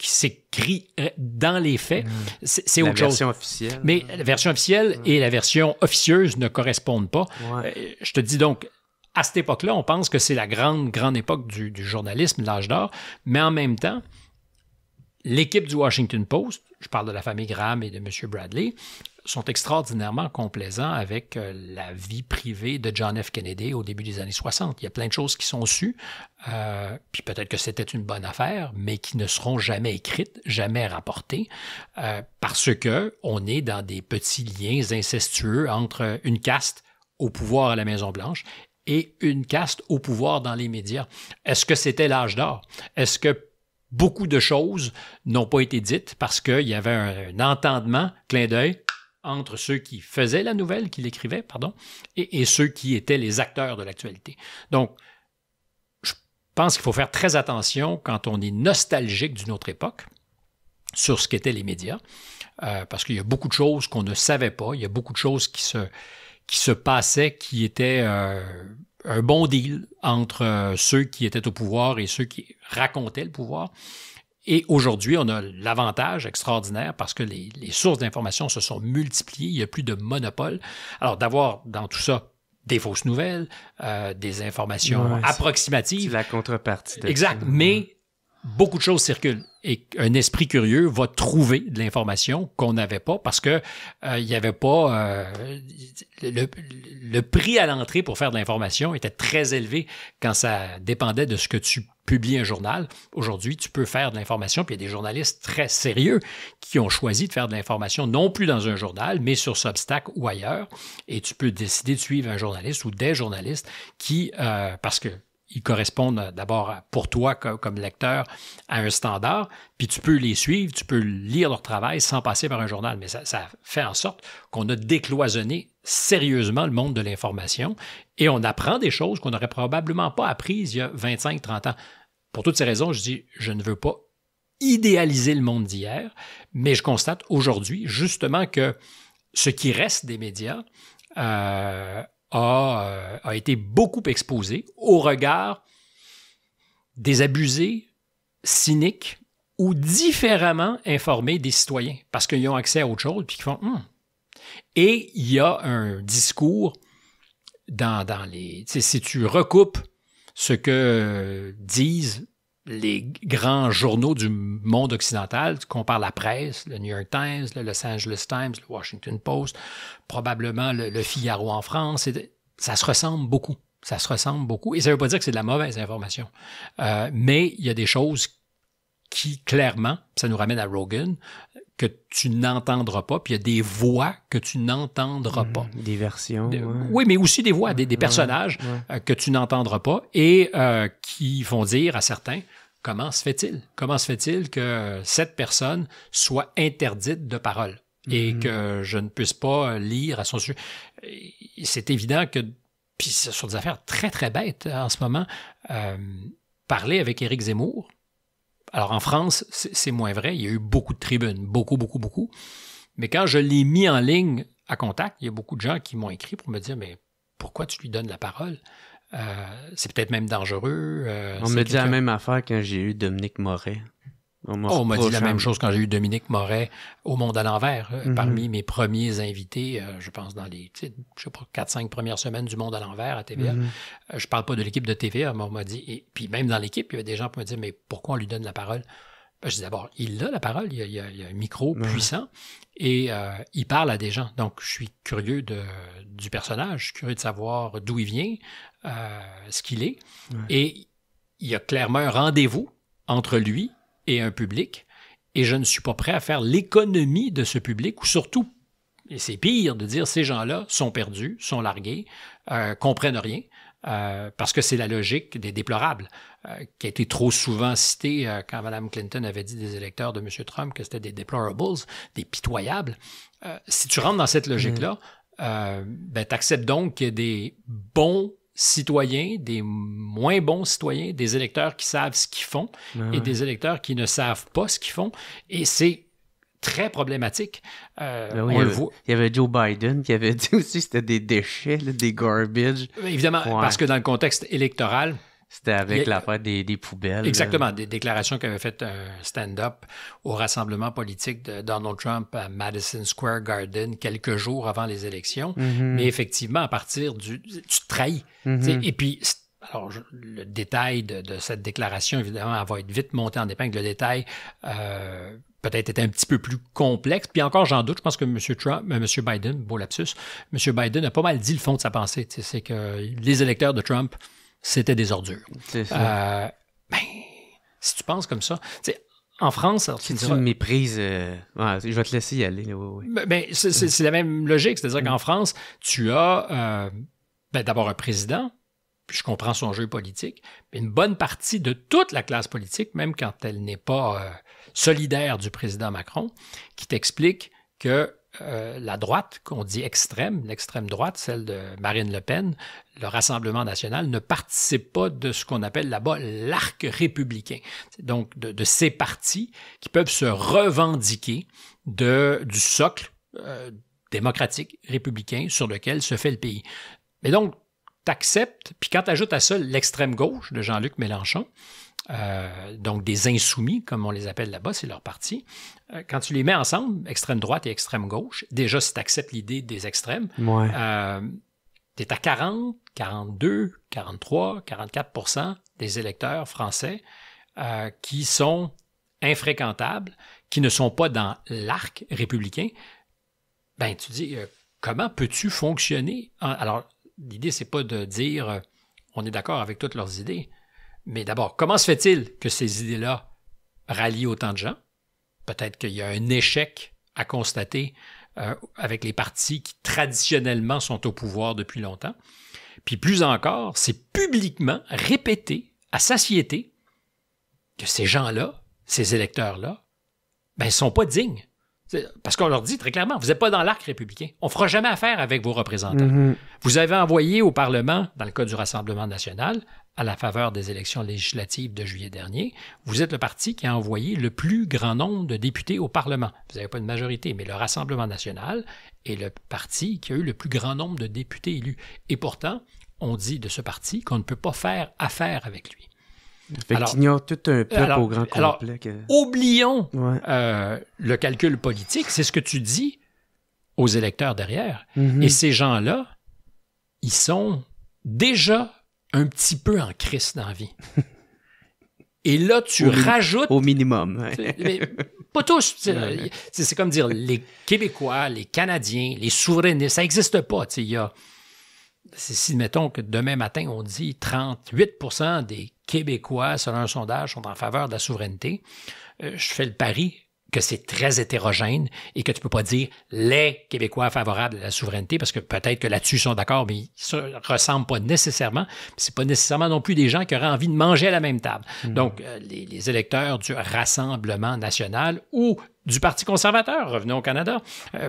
s'écrit dans les faits, c'est autre chose. La version officielle. Mais la version officielle et la version officieuse ne correspondent pas. Ouais. Je te dis donc, à cette époque-là, on pense que c'est la grande époque du journalisme, de l'âge d'or, mais en même temps, l'équipe du Washington Post, je parle de la famille Graham et de M. Bradley, sont extraordinairement complaisants avec la vie privée de John F. Kennedy au début des années 60. Il y a plein de choses qui sont sues, puis peut-être que c'était une bonne affaire, mais qui ne seront jamais écrites, jamais rapportées, parce que on est dans des petits liens incestueux entre une caste au pouvoir à la Maison-Blanche et une caste au pouvoir dans les médias. Est-ce que c'était l'âge d'or? Est-ce que beaucoup de choses n'ont pas été dites parce qu'il y avait un entendement, clin d'œil, entre ceux qui faisaient la nouvelle, qui l'écrivaient, et ceux qui étaient les acteurs de l'actualité. Donc, je pense qu'il faut faire très attention quand on est nostalgique d'une autre époque sur ce qu'étaient les médias, parce qu'il y a beaucoup de choses qu'on ne savait pas, il y a beaucoup de choses qui se passaient, qui étaient un bon deal entre ceux qui étaient au pouvoir et ceux qui racontaient le pouvoir. Et aujourd'hui, on a l'avantage extraordinaire parce que les sources d'information se sont multipliées, il n'y a plus de monopole. Alors, d'avoir dans tout ça des fausses nouvelles, des informations approximatives. C'est la contrepartie de exact, ça. Mais beaucoup de choses circulent et un esprit curieux va trouver de l'information qu'on n'avait pas parce que il n'y avait pas le prix à l'entrée pour faire de l'information était très élevé quand ça dépendait de ce que tu publies un journal. Aujourd'hui, tu peux faire de l'information, puis il y a des journalistes très sérieux qui ont choisi de faire de l'information non plus dans un journal, mais sur Substack ou ailleurs, et tu peux décider de suivre un journaliste ou des journalistes qui, parce que ils correspondent d'abord pour toi comme lecteur à un standard, puis tu peux les suivre, tu peux lire leur travail sans passer par un journal. Mais ça fait en sorte qu'on a décloisonné sérieusement le monde de l'information et on apprend des choses qu'on n'aurait probablement pas apprises il y a 25-30 ans. Pour toutes ces raisons, je dis, je ne veux pas idéaliser le monde d'hier, mais je constate aujourd'hui justement que ce qui reste des médias a été beaucoup exposé au regard des abusés, cyniques ou différemment informés des citoyens parce qu'ils ont accès à autre chose puis qu'ils font Et il y a un discours dans les... Si tu recoupes ce que disent les grands journaux du monde occidental, tu compares la presse, le New York Times, le Los Angeles Times, le Washington Post, probablement le Figaro en France, ça se ressemble beaucoup. Ça se ressemble beaucoup. Et ça ne veut pas dire que c'est de la mauvaise information. Mais il y a des choses qui, clairement, ça nous ramène à Rogan, que tu n'entendras pas, puis il y a des voix que tu n'entendras pas. Des versions. Oui, mais aussi des voix, des personnages que tu n'entendras pas et qui font dire à certains, comment se fait-il? Comment se fait-il que cette personne soit interdite de parole et que je ne puisse pas lire à son sujet? C'est évident que, puis c'est sur des affaires très, très bêtes en ce moment, parler avec Éric Zemmour. Alors, en France, c'est moins vrai. Il y a eu beaucoup de tribunes, beaucoup. Mais quand je l'ai mis en ligne à Contact, il y a beaucoup de gens qui m'ont écrit pour me dire, mais pourquoi tu lui donnes la parole? C'est peut-être même dangereux. On me dit la même affaire quand j'ai eu Dominique Moret. On m'a dit la même chose quand j'ai eu Dominique Moret au Monde à l'envers, parmi mes premiers invités, je pense dans les 4-5 premières semaines du Monde à l'envers à TVA. Je parle pas de l'équipe de TVA, mais on m'a dit, et puis même dans l'équipe, il y avait des gens qui me disaient, mais pourquoi on lui donne la parole? Je dis d'abord, il a la parole, il y a un micro puissant et il parle à des gens. Donc, je suis curieux du personnage, je suis curieux de savoir d'où il vient, ce qu'il est. Et il y a clairement un rendez-vous entre lui et un public. et je ne suis pas prêt à faire l'économie de ce public, ou surtout, et c'est pire de dire ces gens-là sont perdus, sont largués, comprennent rien, parce que c'est la logique des déplorables, qui a été trop souvent citée quand Mme Clinton avait dit des électeurs de M. Trump que c'était des deplorables, des pitoyables. Si tu rentres dans cette logique-là, tu acceptes donc qu'il y ait des bons citoyens, des moins bons citoyens, des électeurs qui savent ce qu'ils font et des électeurs qui ne savent pas ce qu'ils font. Et c'est très problématique. Oui, il y avait Joe Biden qui avait dit aussi que c'était des déchets, là, des garbage. Évidemment, parce que dans le contexte électoral, c'était avec l'affaire des poubelles. Exactement, des déclarations qu'avait fait un stand-up au rassemblement politique de Donald Trump à Madison Square Garden quelques jours avant les élections. Mais effectivement, à partir tu te trahis. Et puis, alors, le détail de cette déclaration, évidemment, elle va être vite montée en épingle. Le détail peut-être était un petit peu plus complexe. Puis encore, j'en doute, je pense que M. Biden, beau lapsus, M. Biden a pas mal dit le fond de sa pensée. C'est que les électeurs de Trump, c'était des ordures. C'est ça. Si tu penses comme ça, en France... Si tu méprises... je vais te laisser y aller. Oui. C'est la même logique. C'est-à-dire qu'en France, tu as d'abord un président, puis je comprends son jeu politique, mais une bonne partie de toute la classe politique, même quand elle n'est pas solidaire du président Macron, qui t'explique que la droite, qu'on dit extrême, l'extrême droite, celle de Marine Le Pen, le Rassemblement national, ne participe pas de ce qu'on appelle là-bas l'arc républicain. Donc, de ces partis qui peuvent se revendiquer du socle démocratique, républicain, sur lequel se fait le pays. Mais donc, t'acceptes, puis quand tu ajoutes à ça l'extrême gauche de Jean-Luc Mélenchon, donc des insoumis, comme on les appelle là-bas, c'est leur parti. Quand tu les mets ensemble, extrême droite et extrême gauche, déjà, si tu acceptes l'idée des extrêmes, tu es à 40, 42, 43, 44% des électeurs français qui sont infréquentables, qui ne sont pas dans l'arc républicain. Ben, tu dis, comment peux-tu fonctionner? Alors, l'idée, c'est pas de dire on est d'accord avec toutes leurs idées. Mais d'abord, comment se fait-il que ces idées-là rallient autant de gens? Peut-être qu'il y a un échec à constater avec les partis qui traditionnellement sont au pouvoir depuis longtemps. Puis plus encore, c'est publiquement répété à satiété que ces gens-là, ces électeurs-là, ne sont pas dignes. Parce qu'on leur dit très clairement, vous n'êtes pas dans l'arc républicain. On ne fera jamais affaire avec vos représentants. Vous avez envoyé au Parlement, dans le cas du Rassemblement national, à la faveur des élections législatives de juillet dernier, vous êtes le parti qui a envoyé le plus grand nombre de députés au Parlement. Vous n'avez pas une majorité, mais le Rassemblement national est le parti qui a eu le plus grand nombre de députés élus. Et pourtant, on dit de ce parti qu'on ne peut pas faire affaire avec lui. Fait qu'il ignore tout un peuple au grand complet. Oublions le calcul politique, c'est ce que tu dis aux électeurs derrière. Et ces gens-là, ils sont déjà un petit peu en crise dans la vie. Et là, tu rajoutes... Au minimum. Mais pas tous. C'est comme dire les Québécois, les Canadiens, les souverainistes, ça n'existe pas. Si, mettons que demain matin, on dit 38% des Québécois, selon un sondage, sont en faveur de la souveraineté, je fais le pari que c'est très hétérogène et que tu ne peux pas dire les Québécois favorables à la souveraineté, parce que peut-être que là-dessus ils sont d'accord, mais ils ne se ressemblent pas nécessairement. C'est pas nécessairement non plus des gens qui auraient envie de manger à la même table. Donc, les électeurs du Rassemblement national ou du Parti conservateur, revenons au Canada,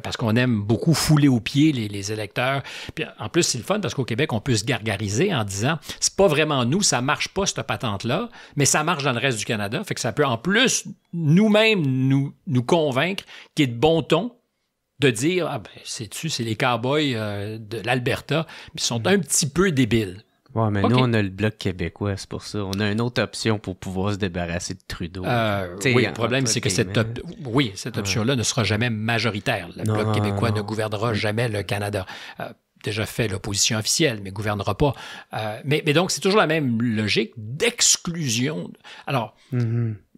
parce qu'on aime beaucoup fouler aux pieds les électeurs. Puis, en plus, c'est le fun parce qu'au Québec, on peut se gargariser en disant c'est pas vraiment nous, ça marche pas cette patente-là, mais ça marche dans le reste du Canada. Fait que ça peut en plus nous-mêmes nous convaincre qu'il est de bon ton de dire sais-tu, c'est les cowboys de l'Alberta, puis ils sont un petit peu débiles. Ouais, mais nous, on a le Bloc québécois, c'est pour ça. On a une autre option pour pouvoir se débarrasser de Trudeau. Oui, le problème, c'est que cette option-là ne sera jamais majoritaire. Le Bloc québécois ne gouvernera jamais le Canada. Déjà fait l'opposition officielle, mais ne gouvernera pas. Mais donc, c'est toujours la même logique d'exclusion. Alors,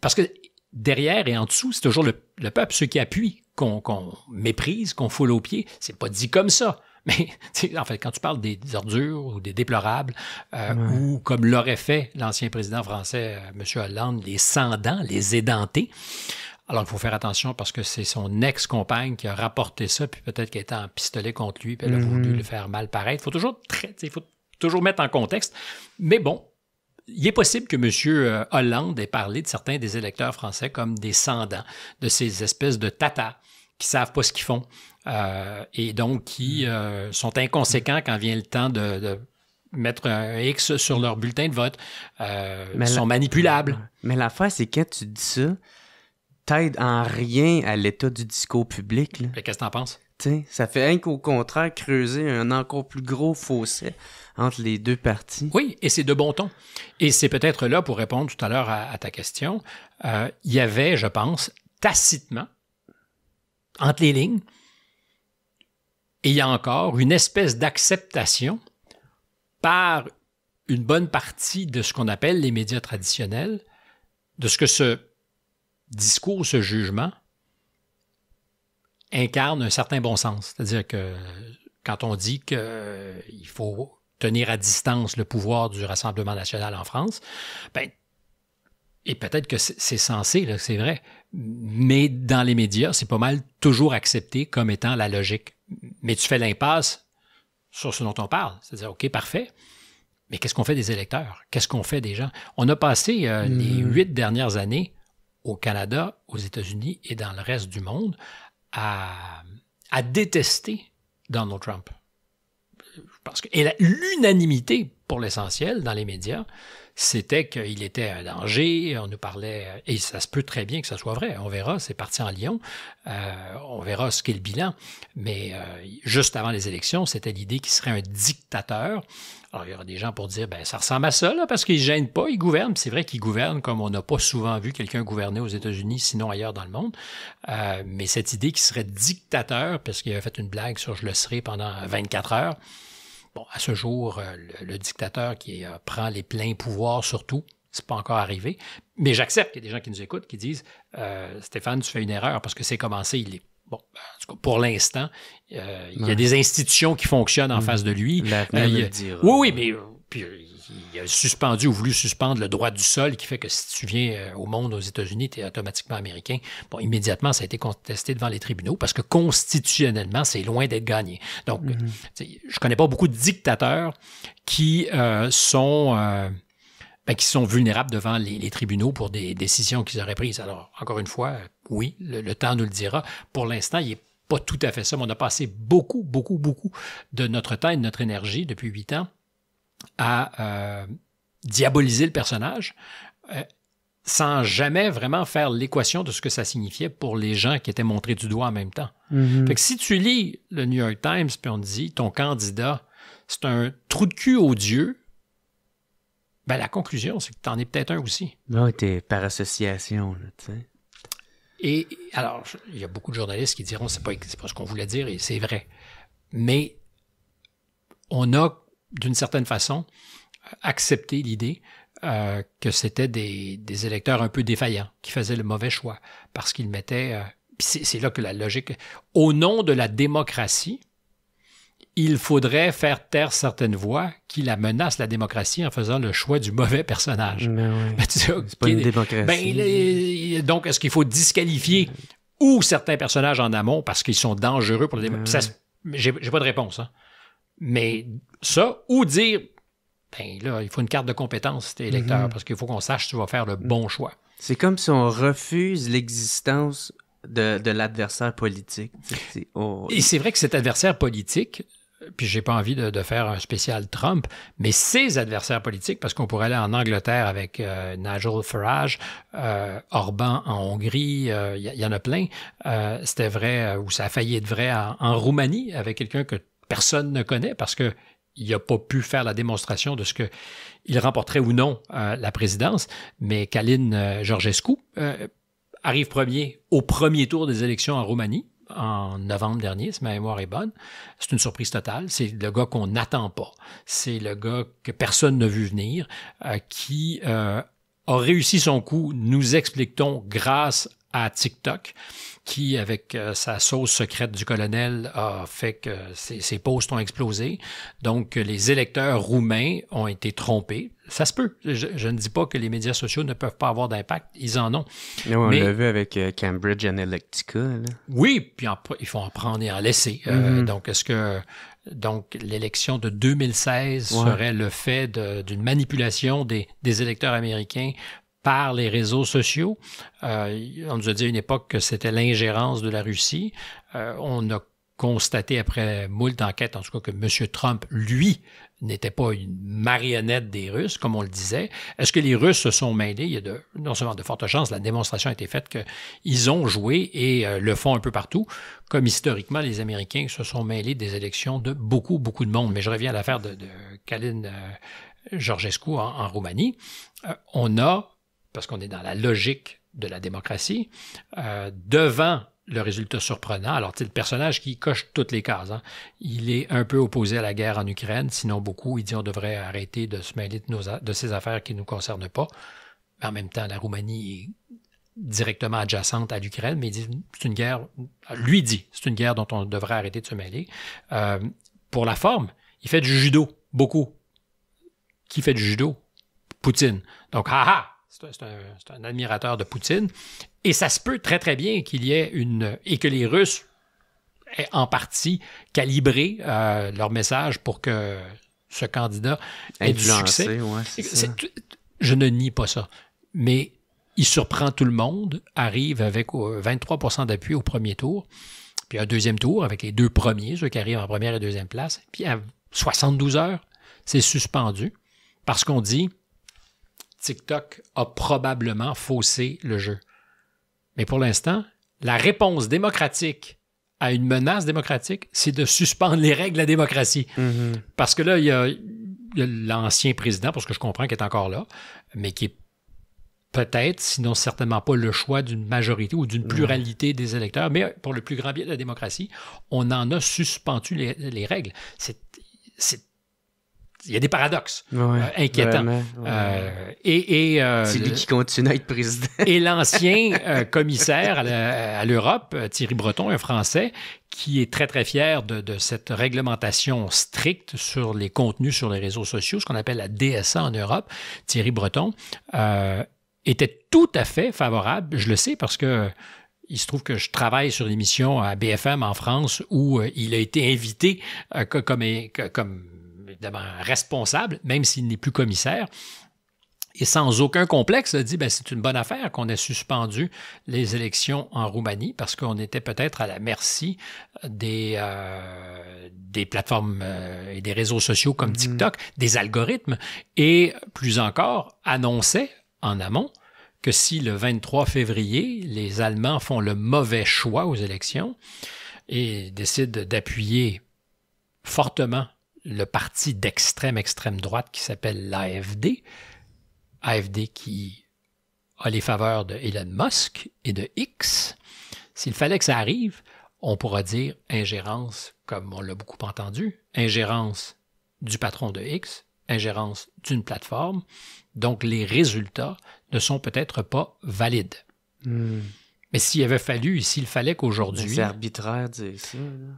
parce que derrière et en dessous, c'est toujours le peuple, ceux qui appuient, qu'on méprise, qu'on foule aux pieds. C'est pas dit comme ça. Mais en fait, quand tu parles des ordures ou des déplorables, ou comme l'aurait fait l'ancien président français, M. Hollande, les sans-dents, les édentés, Alors, il faut faire attention parce que c'est son ex-compagne qui a rapporté ça, puis peut-être qu'elle était en pistolet contre lui, puis elle a voulu le faire mal paraître. Il faut toujours mettre en contexte. Mais bon, il est possible que M. Hollande ait parlé de certains des électeurs français comme des sans-dents, de ces espèces de tatas qui savent pas ce qu'ils font et donc qui sont inconséquents quand vient le temps de mettre un X sur leur bulletin de vote, sont manipulables. Mais l'affaire, c'est quand tu dis ça, t'aides en rien à l'état du discours public. Là. Qu'est-ce que t'en penses? T'sais, ça fait rien qu'au contraire creuser un encore plus gros fossé entre les deux parties. Oui, et c'est de bon ton. Et c'est peut-être là, pour répondre tout à l'heure à ta question, il y avait, je pense, tacitement, entre les lignes, et il y a encore une espèce d'acceptation par une bonne partie de ce qu'on appelle les médias traditionnels, de ce que ce discours, ce jugement, incarne un certain bon sens. C'est-à-dire que quand on dit qu'il faut tenir à distance le pouvoir du Rassemblement national en France, ben, et peut-être que c'est censé, là, c'est vrai, mais dans les médias, c'est pas mal toujours accepté comme étant la logique. Mais tu fais l'impasse sur ce dont on parle. C'est-à-dire, OK, parfait, mais qu'est-ce qu'on fait des électeurs? Qu'est-ce qu'on fait des gens? On a passé les 8 dernières années au Canada, aux États-Unis et dans le reste du monde à détester Donald Trump. Parce que, et l'unanimité, pour l'essentiel, dans les médias, c'était qu'il était un danger, on nous parlait, et ça se peut très bien que ça soit vrai, on verra, c'est parti en Lyon, on verra ce qu'est le bilan, mais juste avant les élections, c'était l'idée qu'il serait un dictateur. Alors, il y aura des gens pour dire, ben ça ressemble à ça, là, parce qu'il ne gêne pas, il gouverne, puis c'est vrai qu'il gouverne comme on n'a pas souvent vu quelqu'un gouverner aux États-Unis, sinon ailleurs dans le monde, mais cette idée qu'il serait dictateur, parce qu'il avait fait une blague sur « je le serai » pendant 24 heures, bon, à ce jour, le dictateur qui prend les pleins pouvoirs sur tout, c'est pas encore arrivé. Mais j'accepte qu'il y a des gens qui nous écoutent qui disent Stéphane, tu fais une erreur parce que c'est commencé, il est. Bon, en tout cas, pour l'instant, il y a des institutions qui fonctionnent en face de lui. Le dira. Oui, mais puis, il a suspendu ou voulu suspendre le droit du sol qui fait que si tu viens au monde aux États-Unis, tu es automatiquement américain. Bon, immédiatement, ça a été contesté devant les tribunaux parce que constitutionnellement, c'est loin d'être gagné. Donc, je connais pas beaucoup de dictateurs qui sont vulnérables devant les tribunaux pour des décisions qu'ils auraient prises. Alors, encore une fois, oui, le temps nous le dira. Pour l'instant, il n'est pas tout à fait ça, mais on a passé beaucoup de notre temps et de notre énergie depuis 8 ans à diaboliser le personnage sans jamais vraiment faire l'équation de ce que ça signifiait pour les gens qui étaient montrés du doigt en même temps. Fait que si tu lis le New York Times puis on te dit ton candidat, c'est un trou de cul odieux, ben la conclusion, c'est que tu en es peut-être un aussi. Non, t'es par association, là, tu sais. Et alors, il y a beaucoup de journalistes qui diront c'est pas ce qu'on voulait dire et c'est vrai. Mais on a, d'une certaine façon, accepté l'idée que c'était des électeurs un peu défaillants qui faisaient le mauvais choix parce qu'ils mettaient... c'est là que la logique... Au nom de la démocratie, il faudrait faire taire certaines voix qui menacent la démocratie en faisant le choix du mauvais personnage. Mais oui. C'est pas une démocratie. Donc, est-ce qu'il faut disqualifier ou certains personnages en amont parce qu'ils sont dangereux pour la démocratie? J'ai pas de réponse. Hein. Mais ça, ou dire, ben là, il faut une carte de compétence si t'es électeur parce qu'il faut qu'on sache si tu vas faire le bon choix. C'est comme si on refuse l'existence de l'adversaire politique. Et c'est vrai que cet adversaire politique, puis j'ai pas envie de faire un spécial Trump, mais ces adversaires politiques, parce qu'on pourrait aller en Angleterre avec Nigel Farage, Orban en Hongrie, il y en a plein. C'était vrai, ou ça a failli être vrai en Roumanie, avec quelqu'un que personne ne connaît, parce que il n'a pas pu faire la démonstration de ce qu'il remporterait ou non la présidence, mais Călin Georgescu arrive premier au premier tour des élections en Roumanie, en novembre dernier, si ma mémoire est bonne. C'est une surprise totale. C'est le gars qu'on n'attend pas. C'est le gars que personne n'a vu venir, qui a réussi son coup, nous explique-t-on, grâce à TikTok, qui, avec sa sauce secrète du colonel, a fait que ses posts ont explosé. Donc, les électeurs roumains ont été trompés. Ça se peut. Je ne dis pas que les médias sociaux ne peuvent pas avoir d'impact. Ils en ont. Oui, on l'a vu avec Cambridge Analytica. Là. Oui, puis il faut en prendre et en laisser. Donc, Donc, l'élection de 2016 serait le fait d'une manipulation des électeurs américains par les réseaux sociaux. On nous a dit à une époque que c'était l'ingérence de la Russie. On a constaté après moult enquêtes, en tout cas, que M. Trump, lui, n'était pas une marionnette des Russes, comme on le disait. Est-ce que les Russes se sont mêlés? Il y a non seulement de fortes chances, la démonstration a été faite qu'ils ont joué et le font un peu partout, comme historiquement, les Américains se sont mêlés des élections de beaucoup, beaucoup de monde. Mais je reviens à l'affaire de Călin Georgescu en Roumanie. On a, parce qu'on est dans la logique de la démocratie, devant le résultat surprenant. Alors, le personnage qui coche toutes les cases, hein. Il est un peu opposé à la guerre en Ukraine, sinon beaucoup. Il dit on devrait arrêter de se mêler de ces affaires qui ne nous concernent pas. Mais en même temps, la Roumanie est directement adjacente à l'Ukraine, mais il dit c'est une guerre, lui dit, c'est une guerre dont on devrait arrêter de se mêler. Pour la forme, il fait du judo, beaucoup. Qui fait du judo? Poutine. Donc, c'est un admirateur de Poutine. Et ça se peut très, très bien qu'il y ait et que les Russes aient en partie calibré leur message pour que ce candidat ait du succès. Ouais, je ne nie pas ça. Mais il surprend tout le monde, arrive avec 23% d'appui au premier tour, puis un deuxième tour avec les deux premiers, ceux qui arrivent en première et deuxième place. Puis à 72 heures, c'est suspendu parce qu'on dit TikTok a probablement faussé le jeu. Mais pour l'instant, la réponse démocratique à une menace démocratique, c'est de suspendre les règles de la démocratie. Mm-hmm. Parce que là, il y a l'ancien président, parce que je comprends qu'il est encore là, mais qui est peut-être, sinon certainement pas le choix d'une majorité ou d'une pluralité des électeurs, mais pour le plus grand bien de la démocratie, on en a suspendu les règles. Il y a des paradoxes inquiétants. C'est lui qui continue à être président. Et l'ancien commissaire à l'Europe, Thierry Breton, un Français, qui est très, très fier de cette réglementation stricte sur les contenus sur les réseaux sociaux, ce qu'on appelle la DSA en Europe, Thierry Breton, était tout à fait favorable. Je le sais parce que il se trouve que je travaille sur l'émission à BFM en France où il a été invité comme évidemment responsable, même s'il n'est plus commissaire. Et sans aucun complexe, il a dit c'est une bonne affaire qu'on ait suspendu les élections en Roumanie parce qu'on était peut-être à la merci des plateformes et des réseaux sociaux comme TikTok, des algorithmes, et plus encore, annonçait en amont que si le 23 février, les Allemands font le mauvais choix aux élections et décident d'appuyer fortement le parti extrême droite qui s'appelle l'AfD, AfD qui a les faveurs de Elon Musk et de X. S'il fallait que ça arrive, on pourra dire ingérence, comme on l'a beaucoup entendu, ingérence du patron de X, ingérence d'une plateforme. Donc, les résultats ne sont peut-être pas valides. Mais s'il fallait qu'aujourd'hui... C'est arbitraire de dire ça, là.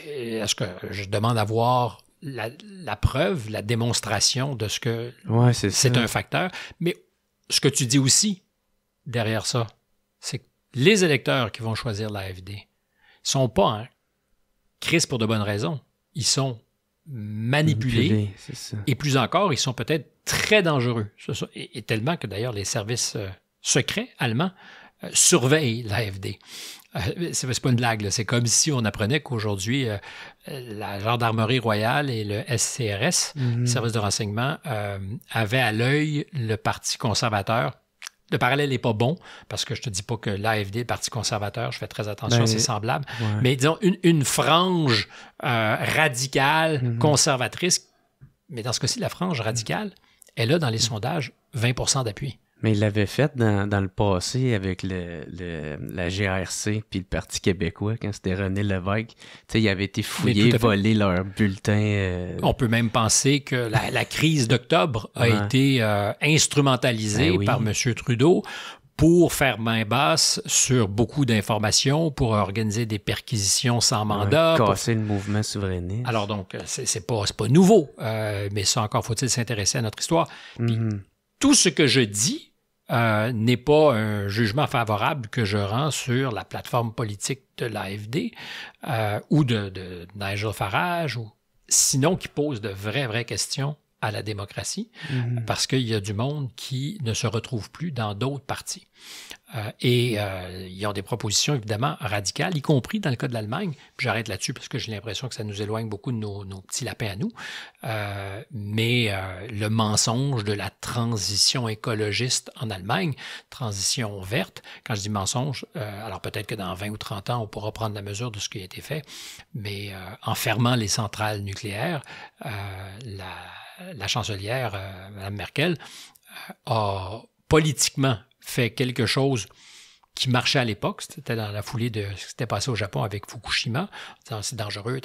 Est-ce que je demande à voir la preuve, la démonstration de ce que c'est un facteur? Mais ce que tu dis aussi derrière ça, c'est que les électeurs qui vont choisir l'AfD ne sont pas en crise pour de bonnes raisons. Ils sont manipulés c'est ça. Et plus encore, ils sont peut-être très dangereux. Et tellement que d'ailleurs les services secrets allemands surveillent l'AfD. C'est pas une blague, là. C'est comme si on apprenait qu'aujourd'hui, la Gendarmerie royale et le SCRS, le service de renseignement, avaient à l'œil le Parti conservateur. Le parallèle n'est pas bon, parce que je te dis pas que l'AfD, le Parti conservateur, je fais très attention, c'est semblable. Ouais. Mais disons, une frange radicale, conservatrice, mais dans ce cas-ci, la frange radicale, elle a dans les sondages 20% d'appui. Mais il l'avait fait dans le passé avec la GRC puis le Parti québécois, quand c'était René Lévesque. Tu sais, il avait été fouillé, volé leur bulletin. On peut même penser que la crise d'octobre a été instrumentalisée par M. Trudeau pour faire main basse sur beaucoup d'informations, pour organiser des perquisitions sans mandat. Casser le mouvement souverainiste. Alors donc, c'est pas nouveau, mais ça encore faut-il s'intéresser à notre histoire. Puis, tout ce que je dis n'est pas un jugement favorable que je rends sur la plateforme politique de l'AFD ou de Nigel Farage, ou sinon qui pose de vraies questions à la démocratie, parce qu'il y a du monde qui ne se retrouve plus dans d'autres partis. Ils ont des propositions évidemment radicales, y compris dans le cas de l'Allemagne. Puis j'arrête là-dessus parce que j'ai l'impression que ça nous éloigne beaucoup de nos petits lapins à nous. Mais le mensonge de la transition écologiste en Allemagne, transition verte, quand je dis mensonge, alors peut-être que dans 20 ou 30 ans, on pourra prendre la mesure de ce qui a été fait, mais en fermant les centrales nucléaires, la chancelière, Mme Merkel, a politiquement fait quelque chose qui marchait à l'époque. C'était dans la foulée de ce qui s'était passé au Japon avec Fukushima. C'est dangereux,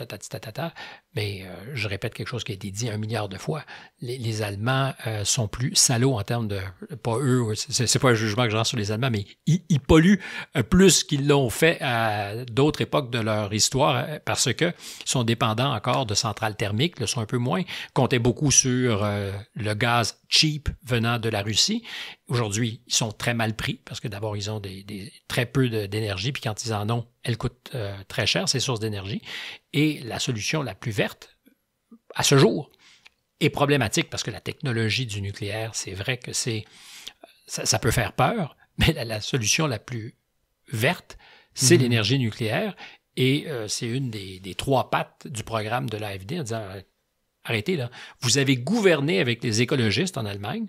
mais je répète quelque chose qui a été dit 1 milliard de fois. Les Allemands sont plus salauds en termes de... Pas eux, c'est pas un jugement que je rends sur les Allemands, mais ils polluent plus qu'ils l'ont fait à d'autres époques de leur histoire parce qu'ils sont dépendants encore de centrales thermiques, le sont un peu moins, comptaient beaucoup sur le gaz cheap venant de la Russie. Aujourd'hui, ils sont très mal pris parce que d'abord, ils ont très peu d'énergie, puis quand ils en ont, elles coûtent très cher, ces sources d'énergie. Et la solution la plus verte, à ce jour, est problématique parce que la technologie du nucléaire, c'est vrai que ça peut faire peur, mais la solution la plus verte, c'est l'énergie nucléaire. Et c'est une des 3 pattes du programme de l'AFD en disant... Arrêtez, là. Vous avez gouverné avec les écologistes en Allemagne,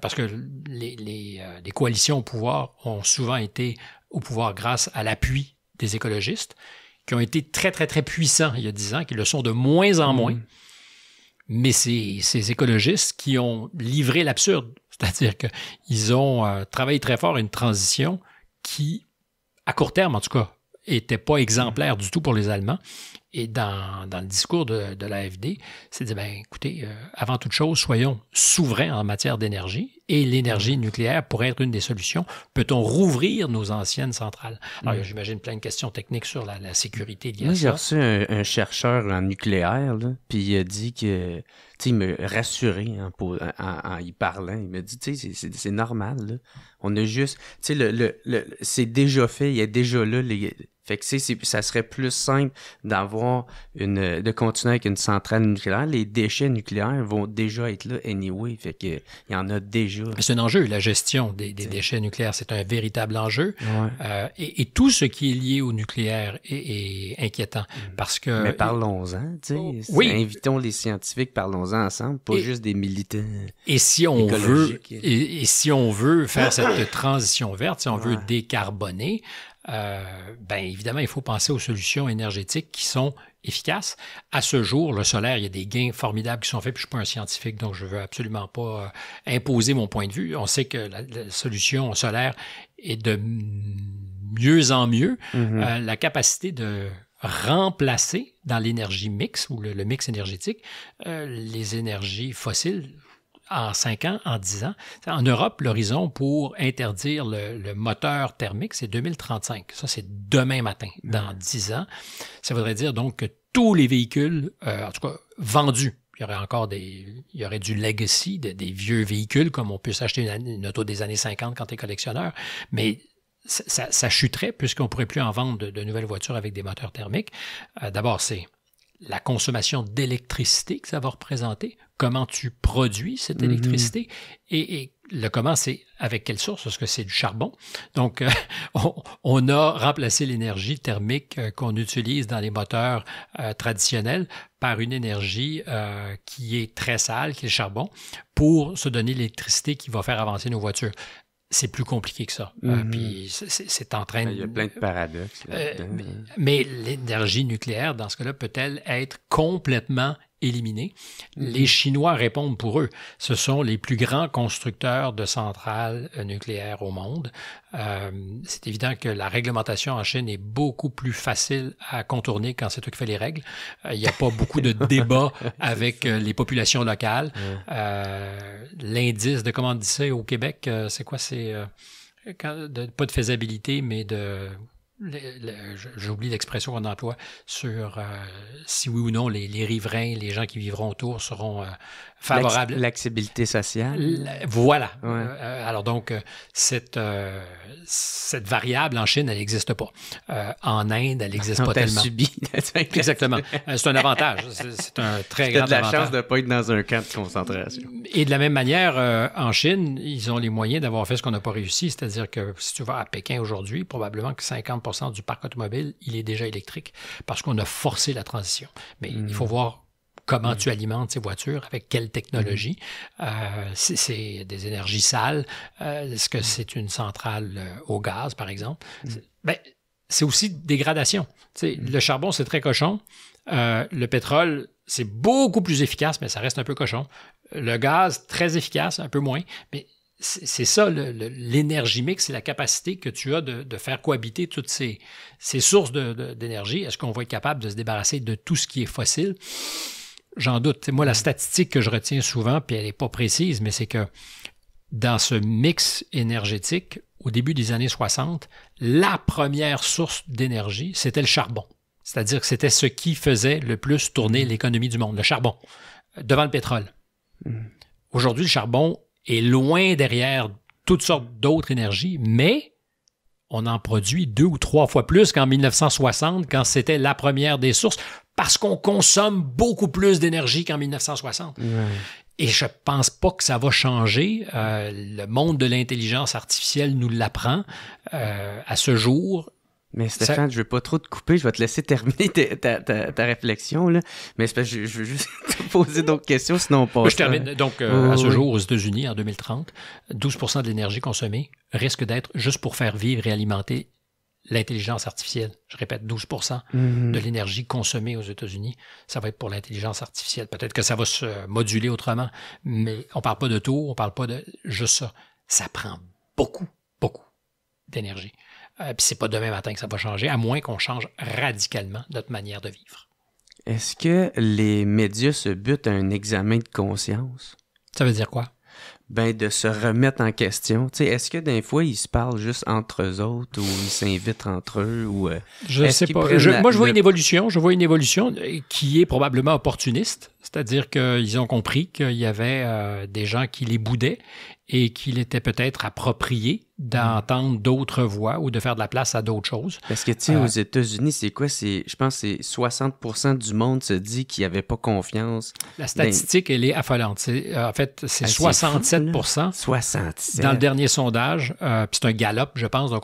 parce que les coalitions au pouvoir ont souvent été au pouvoir grâce à l'appui des écologistes, qui ont été très puissants il y a 10 ans, qui le sont de moins en moins. Mais c'est ces écologistes qui ont livré l'absurde. C'est-à-dire qu'ils ont travaillé très fort à une transition qui, à court terme en tout cas, n'était pas exemplaire du tout pour les Allemands. Et dans le discours de l'AFD, c'est de dire, écoutez, avant toute chose, soyons souverains en matière d'énergie et l'énergie nucléaire pourrait être une des solutions. Peut-on rouvrir nos anciennes centrales? Alors, j'imagine plein de questions techniques sur la sécurité liée à ça. J'ai reçu un chercheur en nucléaire, là, puis il a dit que, il me rassurait en y parlant. Il m'a dit, c'est normal, là. On a juste, c'est déjà fait, il y a déjà là fait que ça serait plus simple de continuer avec une centrale nucléaire. Les déchets nucléaires vont déjà être là anyway. Fait que il y en a déjà. C'est un enjeu, la gestion des déchets nucléaires. C'est un véritable enjeu. Et tout ce qui est lié au nucléaire est inquiétant. Parce que... Mais parlons-en, oui. Invitons les scientifiques, parlensons ensemble, pas juste des militants et si on veut faire cette transition verte, si on veut décarboner, évidemment, il faut penser aux solutions énergétiques qui sont efficaces. À ce jour, le solaire, il y a des gains formidables qui sont faits, puis je ne suis pas un scientifique, donc je ne veux absolument pas imposer mon point de vue. On sait que la solution solaire est de mieux en mieux. La capacité de remplacer dans l'énergie mix ou le mix énergétique les énergies fossiles en 5 ans, en 10 ans. En Europe, l'horizon pour interdire le moteur thermique, c'est 2035. Ça, c'est demain matin, dans 10 ans. Ça voudrait dire donc que tous les véhicules, en tout cas vendus, il y aurait du legacy, des vieux véhicules, comme on peut s'acheter une auto des années 50 quand tu es collectionneur, mais ça chuterait puisqu'on ne pourrait plus en vendre de nouvelles voitures avec des moteurs thermiques. D'abord, c'est la consommation d'électricité que ça va représenter, comment tu produis cette électricité et le comment, c'est avec quelle source, parce que c'est du charbon. Donc, on a remplacé l'énergie thermique qu'on utilise dans les moteurs traditionnels par une énergie qui est très sale, qui est le charbon, pour se donner l'électricité qui va faire avancer nos voitures. C'est plus compliqué que ça. Puis c'est en train de... Il y a plein de paradoxes là-dedans. Mais l'énergie nucléaire, dans ce cas-là, peut-elle être complètement éliminée? Les Chinois répondent pour eux. Ce sont les plus grands constructeurs de centrales nucléaires au monde. C'est évident que la réglementation en Chine est beaucoup plus facile à contourner quand c'est toi qui fais les règles. Il n'y a pas beaucoup de débats avec les populations locales. L'indice de, comment on dit ça au Québec, c'est quoi? C'est pas de faisabilité, mais j'oublie l'expression qu'on emploie sur si oui ou non les riverains, les gens qui vivront autour seront favorables. L'accessibilité sociale. Voilà. Ouais. Alors donc, cette variable en Chine, elle n'existe pas. En Inde, elle n'existe pas tellement. Subi. Exactement. C'est un avantage. C'est un très grand avantage. Tu as de la chance de ne pas être dans un camp de concentration. Et de la même manière, en Chine, ils ont les moyens d'avoir fait ce qu'on n'a pas réussi. C'est-à-dire que si tu vas à Pékin aujourd'hui, probablement que 50% du parc automobile, il est déjà électrique parce qu'on a forcé la transition. Mais il faut voir comment tu alimentes ces voitures, avec quelle technologie. C'est des énergies sales. Est-ce que c'est une centrale au gaz, par exemple? C'est aussi dégradation. Le charbon, c'est très cochon. Le pétrole, c'est beaucoup plus efficace, mais ça reste un peu cochon. Le gaz, très efficace, un peu moins. Mais c'est ça, l'énergie mix, c'est la capacité que tu as de faire cohabiter toutes ces sources d'énergie. Est-ce qu'on va être capable de se débarrasser de tout ce qui est fossile? J'en doute. Moi, la statistique que je retiens souvent, puis elle n'est pas précise, mais c'est que dans ce mix énergétique, au début des années 60, la première source d'énergie, c'était le charbon. C'est-à-dire que c'était ce qui faisait le plus tourner l'économie du monde, le charbon, devant le pétrole. Aujourd'hui, le charbon est loin derrière toutes sortes d'autres énergies, mais on en produit 2 ou 3 fois plus qu'en 1960, quand c'était la première des sources, parce qu'on consomme beaucoup plus d'énergie qu'en 1960. Et je pense pas que ça va changer. Le monde de l'intelligence artificielle nous l'apprend à ce jour. Mais Stéphane, je veux pas trop te couper, je vais te laisser terminer ta réflexion, là. Mais c'est parce que je veux juste te poser d'autres questions, sinon on passe. Je termine. Donc, à ce jour, aux États-Unis, en 2030, 12% de l'énergie consommée risque d'être juste pour faire vivre et alimenter l'intelligence artificielle. Je répète, 12% de l'énergie consommée aux États-Unis, ça va être pour l'intelligence artificielle. Peut-être que ça va se moduler autrement, mais on parle pas de taux, on parle pas de juste ça. Ça prend beaucoup d'énergie. Puis c'est pas demain matin que ça va changer, à moins qu'on change radicalement notre manière de vivre. Est-ce que les médias se butent à un examen de conscience? Ça veut dire quoi? Ben, de se remettre en question. Tu sais, est-ce que des fois, ils se parlent juste entre eux autres ou ils s'invitent entre eux? Ou, je sais pas. Moi, je vois une évolution. Je vois une évolution qui est probablement opportuniste. C'est-à-dire qu'ils ont compris qu'il y avait des gens qui les boudaient et qu'il était peut-être approprié d'entendre d'autres voix ou de faire de la place à d'autres choses. Parce que, tu sais, aux États-Unis, c'est quoi? Je pense que c'est 60% du monde se dit qu'il n'y avait pas confiance. La statistique, elle est affolante. En fait, c'est 67%. 67. Dans le dernier sondage. Puis c'est un Gallup, je pense. Donc,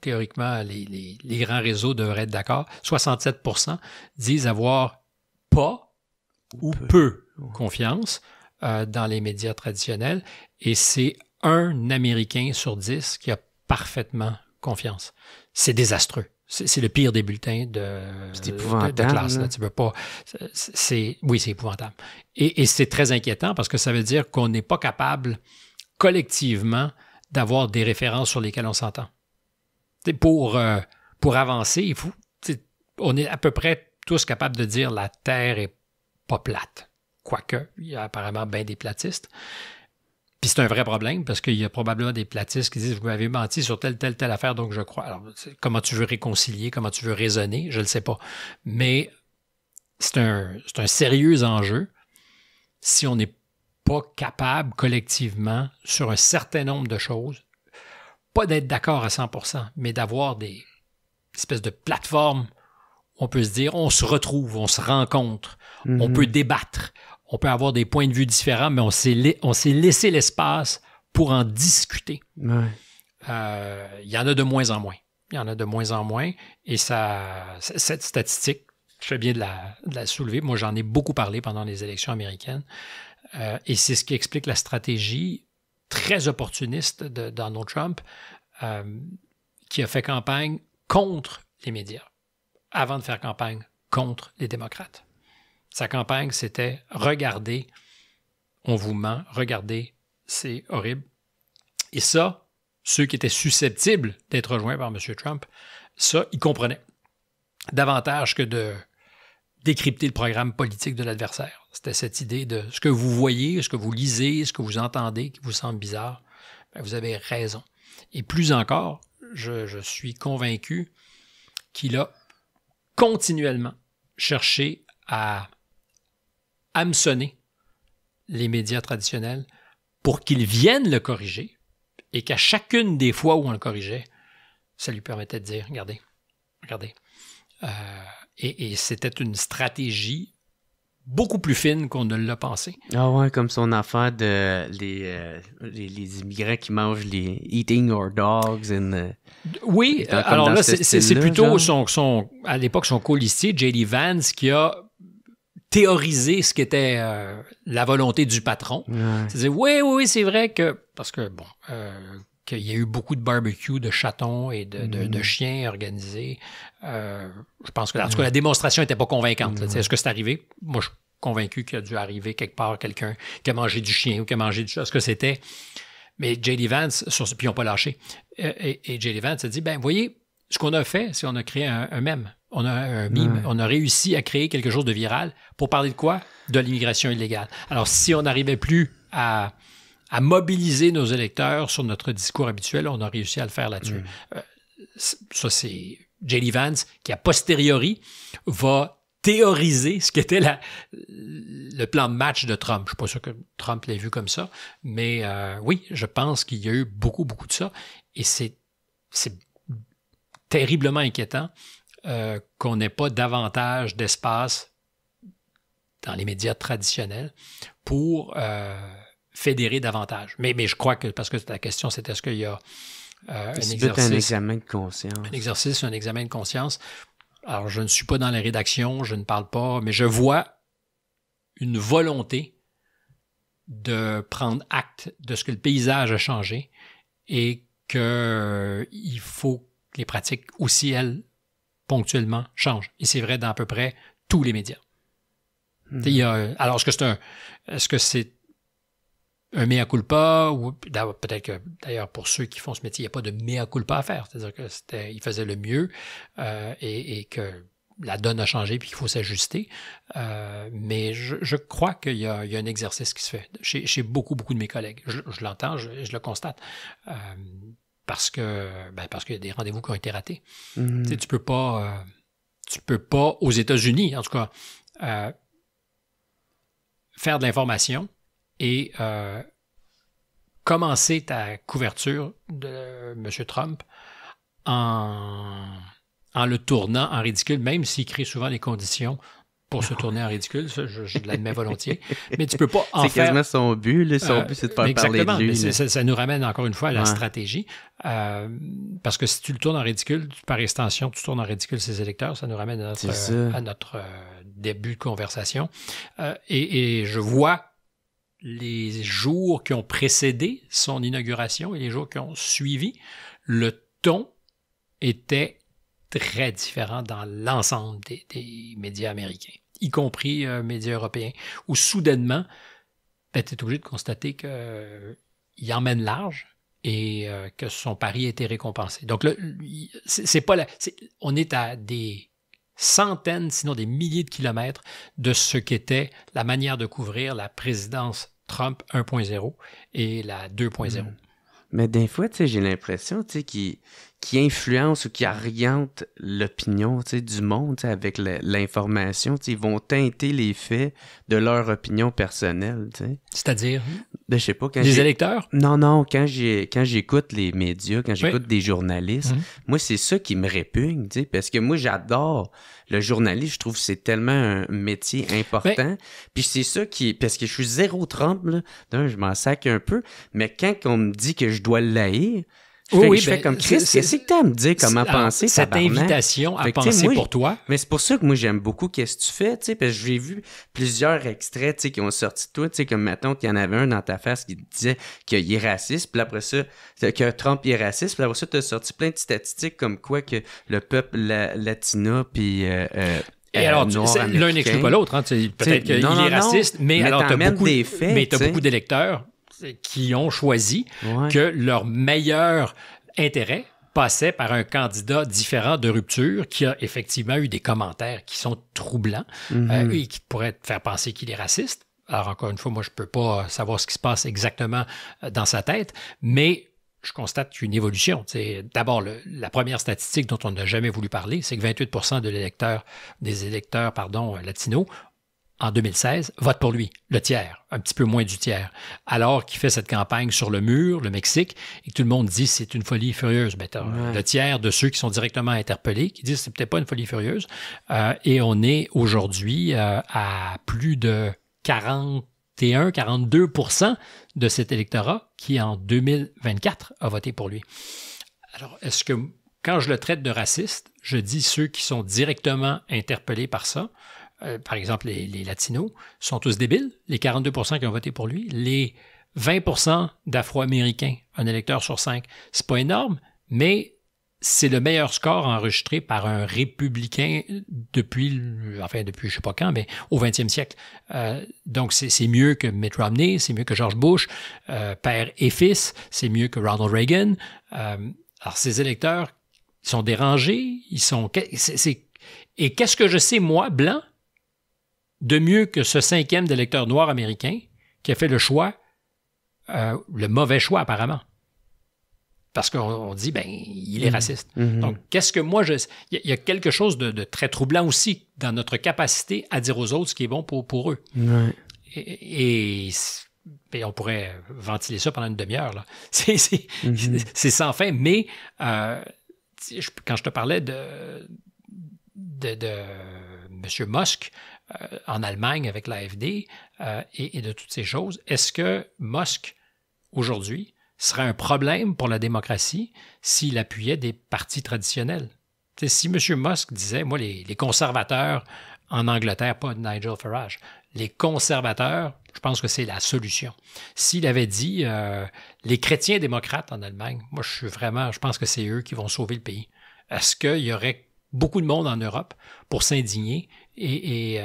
théoriquement, les grands réseaux devraient être d'accord. 67% disent avoir pas ou peu confiance dans les médias traditionnels. Et c'est un Américain sur 10 qui a parfaitement confiance. C'est désastreux. C'est le pire des bulletins de classe. Là. Tu veux pas, oui, c'est épouvantable. Et c'est très inquiétant parce que ça veut dire qu'on n'est pas capable collectivement d'avoir des références sur lesquelles on s'entend. Pour avancer, il faut, on est à peu près tous capables de dire la Terre est pas plate. Quoique, il y a apparemment bien des platistes. Puis c'est un vrai problème parce qu'il y a probablement des platistes qui disent « Vous m'avez menti sur telle affaire, donc je crois. » Alors, comment tu veux réconcilier, comment tu veux raisonner, je ne le sais pas. Mais c'est un sérieux enjeu si on n'est pas capable collectivement sur un certain nombre de choses, pas d'être d'accord à 100%, mais d'avoir des espèces de plateformes où on peut se dire, on se retrouve, on se rencontre, on peut débattre, on peut avoir des points de vue différents, mais on s'est laissé l'espace pour en discuter. Ouais. Il y en a de moins en moins. Il y en a de moins en moins. Et cette statistique, je fais bien de la soulever. Moi, j'en ai beaucoup parlé pendant les élections américaines. Et c'est ce qui explique la stratégie très opportuniste de Donald Trump, qui a fait campagne contre les médias, avant de faire campagne contre les démocrates. Sa campagne, c'était « Regardez, on vous ment, regardez, c'est horrible ». Et ça, ceux qui étaient susceptibles d'être rejoints par M. Trump, ça, ils comprenaient davantage que de décrypter le programme politique de l'adversaire. C'était cette idée de ce que vous voyez, ce que vous lisez, ce que vous entendez qui vous semble bizarre. Bien, vous avez raison. Et plus encore, je suis convaincu qu'il a continuellement cherché à hameçonner les médias traditionnels pour qu'ils viennent le corriger et qu'à chacune des fois où on le corrigeait, ça lui permettait de dire, regardez. Et c'était une stratégie beaucoup plus fine qu'on ne l'a pensé. Ah ouais, comme son affaire de les immigrants qui mangent les eating our dogs. Oui, alors là, c'est plutôt à l'époque son colistier, J.D. Vance, qui a théorisé ce qu'était la volonté du patron. Ouais. C'est-à-dire, oui, c'est vrai que... Parce que, bon... qu'il y a eu beaucoup de barbecues de chatons et de chiens organisés. Je pense que, en tout cas, la démonstration n'était pas convaincante. Est-ce que c'est arrivé? Moi, je suis convaincu qu'il a dû arriver quelque part quelqu'un qui a mangé du chien ou qui a mangé du chat. Est-ce que c'était... Mais J.D. Vance, puis ils n'ont pas lâché. Et J.D. Vance a dit, ben voyez, ce qu'on a fait, c'est qu'on a créé un mème. On a un meme. On a réussi à créer quelque chose de viral pour parler de quoi? De l'immigration illégale. Alors, si on n'arrivait plus à mobiliser nos électeurs sur notre discours habituel, on a réussi à le faire là-dessus. Ça, c'est J.D. Vance qui, a posteriori, va théoriser ce qu'était le plan de match de Trump. Je ne suis pas sûr que Trump l'ait vu comme ça, mais oui, je pense qu'il y a eu beaucoup, beaucoup de ça. Et c'est terriblement inquiétant qu'on n'ait pas davantage d'espace dans les médias traditionnels pour... fédérer davantage. Mais je crois que, parce que ta question, c'était est-ce qu'il y a un exercice... un examen de conscience. Un exercice, un examen de conscience. Alors, je ne suis pas dans la rédaction, je ne parle pas, mais je vois une volonté de prendre acte de ce que le paysage a changé et qu'il faut que les pratiques aussi, elles, ponctuellement, changent. Et c'est vrai dans à peu près tous les médias. Alors, est-ce que c'est un mea culpa, ou peut-être que, d'ailleurs, pour ceux qui font ce métier, il n'y a pas de mea culpa à faire. C'est-à-dire qu'il faisait le mieux et que la donne a changé puis qu'il faut s'ajuster. Mais je crois qu'il y a un exercice qui se fait chez beaucoup, beaucoup de mes collègues. Je l'entends, je le constate. Parce qu'il y a des rendez-vous qui ont été ratés. Tu sais, tu peux pas, aux États-Unis, en tout cas, faire de l'information et commencer ta couverture de M. Trump en le tournant en ridicule, même s'il crée souvent les conditions pour se tourner en ridicule. Ça, je l'admets volontiers. Mais tu peux pas en faire... C'est quasiment son but. Là, son but, c'est de faire parler de lui. Ça nous ramène encore une fois à la stratégie. Parce que si tu le tournes en ridicule, par extension, tu tournes en ridicule ses électeurs. Ça nous ramène à notre début de conversation. Et je vois les jours qui ont précédé son inauguration et les jours qui ont suivi, le ton était très différent dans l'ensemble des médias américains, y compris médias européens, où soudainement, tu es obligé de constater qu'il emmène large et que son pari a été récompensé. Donc là, on est à des centaines, sinon des milliers de kilomètres de ce qu'était la manière de couvrir la présidence Trump 1.0 et la 2.0. Mais des fois, tu sais, j'ai l'impression, tu sais, qui influence ou qui oriente l'opinion, tu sais, du monde, tu sais, avec l'information, tu sais, ils vont teinter les faits de leur opinion personnelle, tu sais. C'est-à-dire? Je sais pas, les électeurs? Non, quand j'écoute les médias, quand j'écoute des journalistes, moi, c'est ça qui me répugne, tu sais, parce que moi, j'adore le journaliste, je trouve que c'est tellement un métier important. Puis c'est ça parce que je suis zéro Trump, là, je m'en sac un peu, mais quand on me dit que je dois l'haïr, je fais comme Chris, qu'est-ce que t'as à me dire comment penser, cette tabarnak? Invitation à penser pour toi. Mais c'est pour ça que moi, j'aime beaucoup qu'est-ce que tu fais, tu sais, parce que j'ai vu plusieurs extraits, tu sais, qui ont sorti de toi, tu sais, comme mettons qu'il y en avait un dans ta face qui disait qu'il est raciste, puis après ça, que Trump est raciste, puis après ça, t'as sorti plein de statistiques comme quoi que le peuple latina, puis... Et alors, l'un n'exclut pas l'autre, hein, peut-être qu'il est raciste, mais alors t'as beaucoup d'électeurs qui ont choisi que leur meilleur intérêt passait par un candidat différent de rupture qui a effectivement eu des commentaires qui sont troublants et qui pourraient te faire penser qu'il est raciste. Alors, encore une fois, moi, je ne peux pas savoir ce qui se passe exactement dans sa tête, mais je constate qu'il y a une évolution. D'abord, la première statistique dont on n'a jamais voulu parler, c'est que 28 des électeurs latinos, en 2016, votent pour lui, le tiers, un petit peu moins du tiers, alors qu'il fait cette campagne sur le mur, le Mexique, et que tout le monde dit c'est une folie furieuse. Ben, le tiers de ceux qui sont directement interpellés qui disent c'est peut-être pas une folie furieuse. Et on est aujourd'hui à plus de 41-42% de cet électorat qui, en 2024, a voté pour lui. Alors, est-ce que, quand je le traite de raciste, je dis ceux qui sont directement interpellés par ça, par exemple, les Latinos, sont tous débiles, les 42% qui ont voté pour lui. Les 20% d'Afro-Américains, un électeur sur 5, c'est pas énorme, mais c'est le meilleur score enregistré par un républicain depuis je sais pas quand, mais au 20e siècle. Donc, c'est mieux que Mitt Romney, c'est mieux que George Bush, père et fils, c'est mieux que Ronald Reagan. Alors, ces électeurs, ils sont dérangés, Et qu'est-ce que je sais, moi, blanc, de mieux que ce 5e d'électeurs noirs américains qui a fait le choix, le mauvais choix apparemment. Parce qu'on dit, il est raciste. Mm-hmm. Donc, qu'est-ce que moi, il y a quelque chose de très troublant aussi dans notre capacité à dire aux autres ce qui est bon pour eux. Ouais. Et on pourrait ventiler ça pendant une demi-heure, là. C'est sans fin, mais quand je te parlais de M. Musk, en Allemagne avec l'AfD et de toutes ces choses, est-ce que Musk, aujourd'hui, serait un problème pour la démocratie s'il appuyait des partis traditionnels? T'sais, si M. Musk disait, moi, les conservateurs en Angleterre, pas Nigel Farage, les conservateurs, je pense que c'est la solution. S'il avait dit les chrétiens démocrates en Allemagne, moi, je pense que c'est eux qui vont sauver le pays. Est-ce qu'il y aurait beaucoup de monde en Europe pour s'indigner et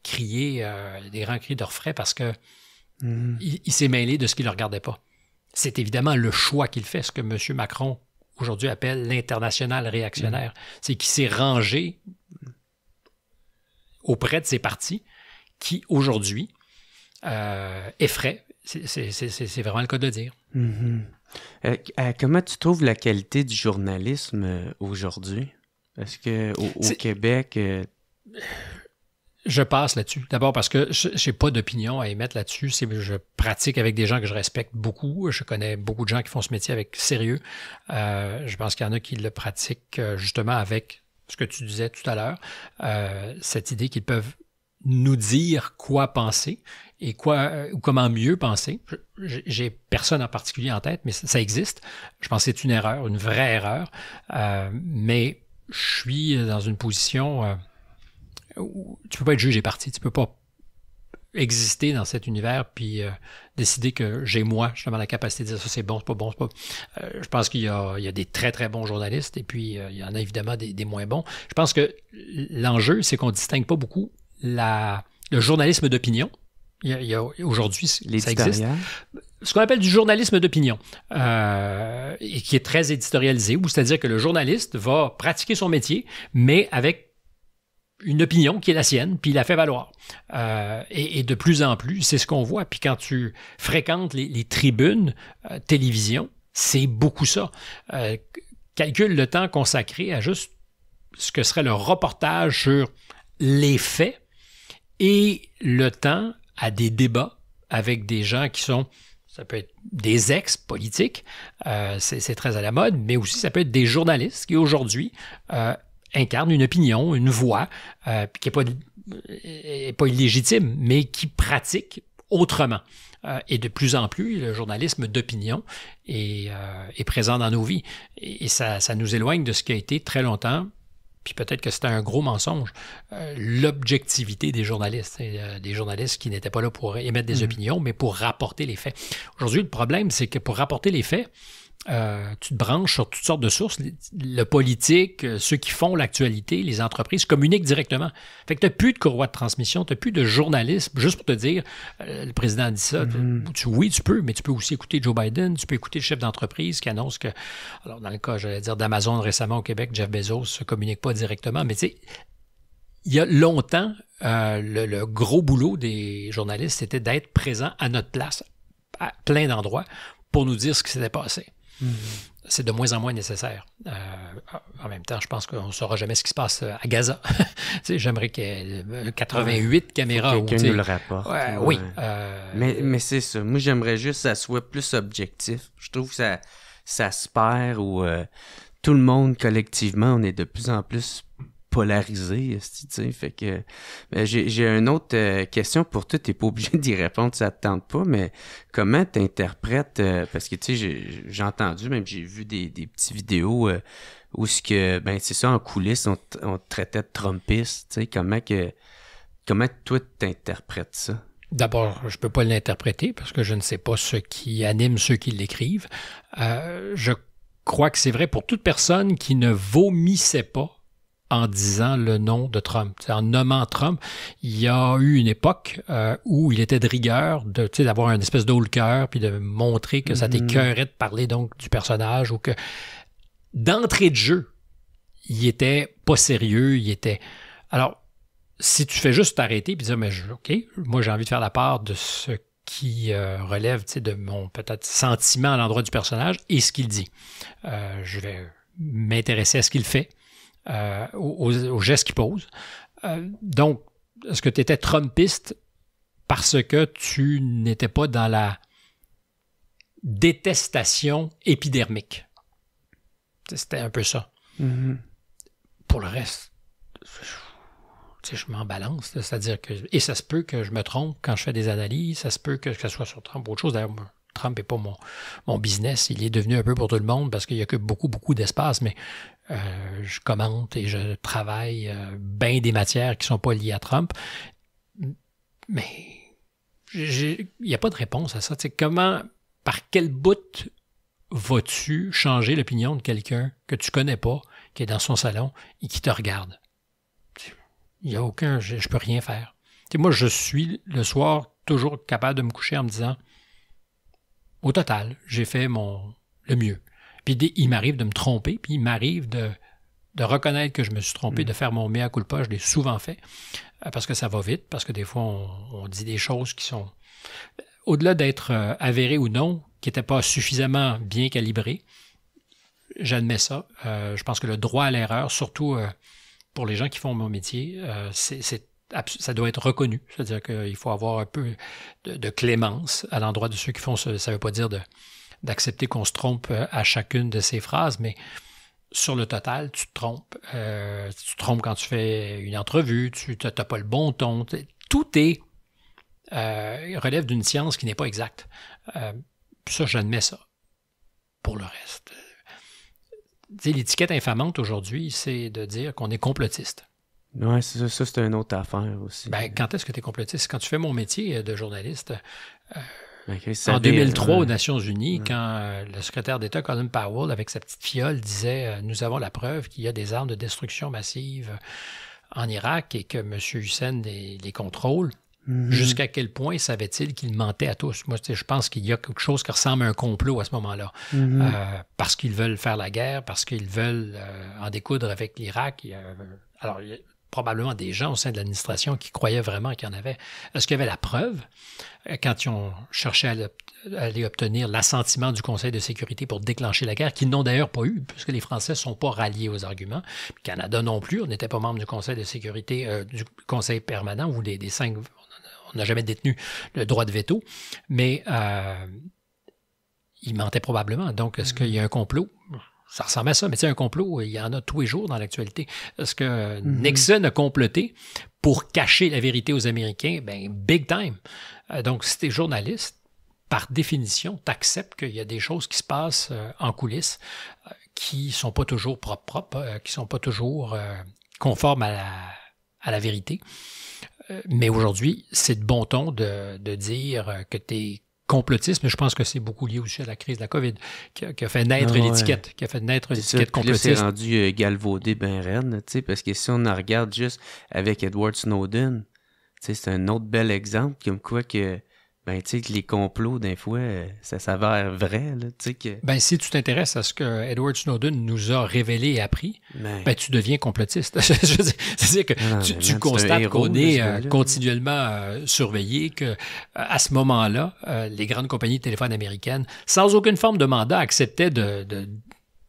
crier des grands cris d'orfraie parce que il s'est mêlé de ce qui ne le regardait pas? C'est évidemment le choix qu'il fait, ce que M. Macron aujourd'hui appelle l'international réactionnaire. C'est qu'il s'est rangé auprès de ces partis qui, aujourd'hui, effraient. C'est vraiment le cas de le dire. Comment tu trouves la qualité du journalisme aujourd'hui? Est-ce qu'au Québec... Je passe là-dessus. D'abord parce que je n'ai pas d'opinion à émettre là-dessus. Je pratique avec des gens que je respecte beaucoup. Je connais beaucoup de gens qui font ce métier avec sérieux. Je pense qu'il y en a qui le pratiquent justement avec ce que tu disais tout à l'heure, cette idée qu'ils peuvent nous dire quoi penser et ou comment mieux penser. J'ai personne en particulier en tête, mais ça existe. Je pense que c'est une erreur, une vraie erreur. Mais je suis dans une position... où tu peux pas être jugé parti, tu peux pas exister dans cet univers puis décider que j'ai moi justement la capacité de dire ça c'est bon, c'est pas bon, c'est pas... je pense qu'il y a des très très bons journalistes et puis il y en a évidemment des moins bons. Je pense que l'enjeu c'est qu'on distingue pas beaucoup le journalisme d'opinion. Il y a aujourd'hui, ça existe. Ce qu'on appelle du journalisme d'opinion, et qui est très éditorialisé, c'est-à-dire que le journaliste va pratiquer son métier, mais avec une opinion qui est la sienne, puis il la fait valoir. Et de plus en plus, c'est ce qu'on voit. Puis quand tu fréquentes les tribunes télévision, c'est beaucoup ça. Calcule le temps consacré à juste ce que serait le reportage sur les faits et le temps à des débats avec des gens qui sont, ça peut être des ex-politiques, c'est très à la mode, mais aussi ça peut être des journalistes qui aujourd'hui incarnent une opinion, une voix, qui n'est pas illégitime, mais qui pratique autrement. Et de plus en plus, le journalisme d'opinion est présent dans nos vies. Et ça nous éloigne de ce qui a été très longtemps, puis peut-être que c'était un gros mensonge, l'objectivité des journalistes. Des journalistes qui n'étaient pas là pour émettre des opinions, mais pour rapporter les faits. Aujourd'hui, le problème, c'est que pour rapporter les faits, tu te branches sur toutes sortes de sources. Le politique, ceux qui font l'actualité, les entreprises communiquent directement. Fait que tu n'as plus de courroie de transmission, tu n'as plus de journalisme, juste pour te dire, le président a dit ça. Oui, tu peux, mais tu peux aussi écouter Joe Biden, tu peux écouter le chef d'entreprise qui annonce que, alors dans le cas, j'allais dire d'Amazon récemment au Québec, Jeff Bezos ne communique pas directement, mais tu sais, il y a longtemps, le gros boulot des journalistes, c'était d'être présent à notre place, à plein d'endroits, pour nous dire ce qui s'était passé. C'est de moins en moins nécessaire. En même temps, je pense qu'on ne saura jamais ce qui se passe à Gaza. J'aimerais qu'il y ait 88 caméras. Quelqu'un nous le rapporte. Oui. Mais c'est ça. Moi, j'aimerais juste que ça soit plus objectif. Je trouve que ça se perd où tout le monde, collectivement, on est de plus en plus polarisé, tu sais. Fait que j'ai une autre question pour toi. T'es pas obligé d'y répondre, ça te tente pas, mais comment t'interprètes, parce que tu sais, j'ai entendu, même j'ai vu des petites vidéos où ce que, ben c'est ça, en coulisses, on te traitait de Trumpiste, tu sais, comment toi t'interprètes ça? D'abord, je peux pas l'interpréter parce que je ne sais pas ce qui anime ceux qui l'écrivent. Je crois que c'est vrai pour toute personne qui ne vomissait pas en disant le nom de Trump. T'sais, en nommant Trump, il y a eu une époque où il était de rigueur d'avoir une espèce d'eau le cœur puis de montrer que ça t'écœurait de parler donc du personnage ou que d'entrée de jeu, il était pas sérieux, il était... Alors, si tu fais juste t'arrêter et dire, mais OK, moi j'ai envie de faire la part de ce qui relève de mon peut-être sentiment à l'endroit du personnage et ce qu'il dit. Je vais m'intéresser à ce qu'il fait. Aux gestes qu'il pose. Donc, est-ce que tu étais Trumpiste parce que tu n'étais pas dans la détestation épidermique? C'était un peu ça. Pour le reste, je m'en balance. C'est-à-dire que... Et ça se peut que je me trompe quand je fais des analyses. Ça se peut que ce soit sur Trump ou autre chose. D'ailleurs, Trump n'est pas mon business. Il est devenu un peu pour tout le monde parce qu'il n'y a que beaucoup d'espace, mais je commente et je travaille bien des matières qui ne sont pas liées à Trump. Mais il n'y a pas de réponse à ça. T'sais, par quel bout vas-tu changer l'opinion de quelqu'un que tu ne connais pas, qui est dans son salon et qui te regarde? Il n'y a aucun... Je ne peux rien faire. T'sais, moi, je suis le soir toujours capable de me coucher en me disant au total, j'ai fait le mieux. Puis il m'arrive de me tromper, puis il m'arrive de reconnaître que je me suis trompé, de faire mon mea culpa, je l'ai souvent fait, parce que ça va vite, parce que des fois, on dit des choses qui sont, au-delà d'être avérées ou non, qui n'étaient pas suffisamment bien calibrées. J'admets ça. Je pense que le droit à l'erreur, surtout pour les gens qui font mon métier, ça doit être reconnu. C'est-à-dire qu'il faut avoir un peu de clémence à l'endroit de ceux qui font ça. Ça ne veut pas dire d'accepter qu'on se trompe à chacune de ces phrases, mais sur le total, tu te trompes. Tu te trompes quand tu fais une entrevue, tu n'as pas le bon ton. Tout relève d'une science qui n'est pas exacte. Ça, j'admets ça. Pour le reste, l'étiquette infamante aujourd'hui, c'est de dire qu'on est complotiste. Oui, ça c'est une autre affaire aussi. Quand est-ce que tu es complotiste? Quand tu fais mon métier de journaliste, en 2003 aux Nations Unies, quand le secrétaire d'État Colin Powell, avec sa petite fiole, disait « Nous avons la preuve qu'il y a des armes de destruction massive en Irak et que M. Hussein les contrôle. » Jusqu'à quel point savait-il qu'il mentait à tous? Moi, je pense qu'il y a quelque chose qui ressemble à un complot à ce moment-là. Parce qu'ils veulent faire la guerre, parce qu'ils veulent en découdre avec l'Irak. Il y a probablement des gens au sein de l'administration qui croyaient vraiment qu'il y en avait. Est-ce qu'il y avait la preuve quand ils ont cherché à aller obtenir l'assentiment du Conseil de sécurité pour déclencher la guerre, qu'ils n'ont d'ailleurs pas eu, puisque les Français ne sont pas ralliés aux arguments. Le Canada non plus, on n'était pas membre du Conseil de sécurité, du Conseil permanent, ou des 5... On n'a jamais détenu le droit de veto, mais il mentait probablement. Donc, est-ce qu'il y a un complot? Ça ressemble à ça, mais tu sais, un complot, il y en a tous les jours dans l'actualité. Est-ce que Nixon a comploté pour cacher la vérité aux Américains? Ben, big time. Donc, si tu es journaliste, par définition, tu acceptes qu'il y a des choses qui se passent en coulisses qui ne sont pas toujours propres, qui ne sont pas toujours conformes à la vérité. Mais aujourd'hui, c'est de bon ton de dire que tu es complotiste, mais je pense que c'est beaucoup lié aussi à la crise de la COVID qui a fait naître l'étiquette, complotiste. Là, c'est rendu galvaudé ben raide, parce que si on en regarde juste avec Edward Snowden, c'est un autre bel exemple, comme quoi que Ben, tu sais, les complots, des fois, ça s'avère vrai, là, tu sais que... Ben, si tu t'intéresses à ce que Edward Snowden nous a révélé et appris, ben, tu deviens complotiste. C'est-à-dire que tu constates qu'on est continuellement surveillé, que à ce moment-là, les grandes compagnies de téléphone américaines, sans aucune forme de mandat, acceptaient de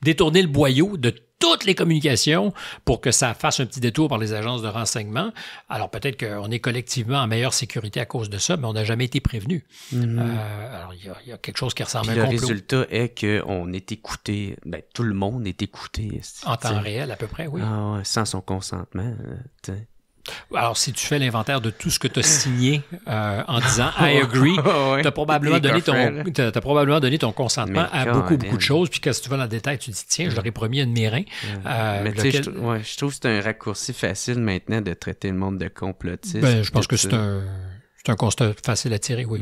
détourner le boyau de toutes les communications pour que ça fasse un petit détour par les agences de renseignement. Alors peut-être qu'on est collectivement en meilleure sécurité à cause de ça, mais on n'a jamais été prévenu. Alors il y a quelque chose qui ressemble à un complot. Le résultat est qu'on est écouté, ben, tout le monde est écouté. En temps réel à peu près, oui. Ah, sans son consentement. Alors, si tu fais l'inventaire de tout ce que tu as signé en disant « I agree », tu as probablement donné ton consentement à beaucoup de choses. Puis quand tu vas dans le détail, tu dis « Tiens, je l'aurais promis à un de mes reins. » Mais tu sais, je trouve que c'est un raccourci facile maintenant de traiter le monde de complotiste. Ben, je pense que c'est un constat facile à tirer, oui.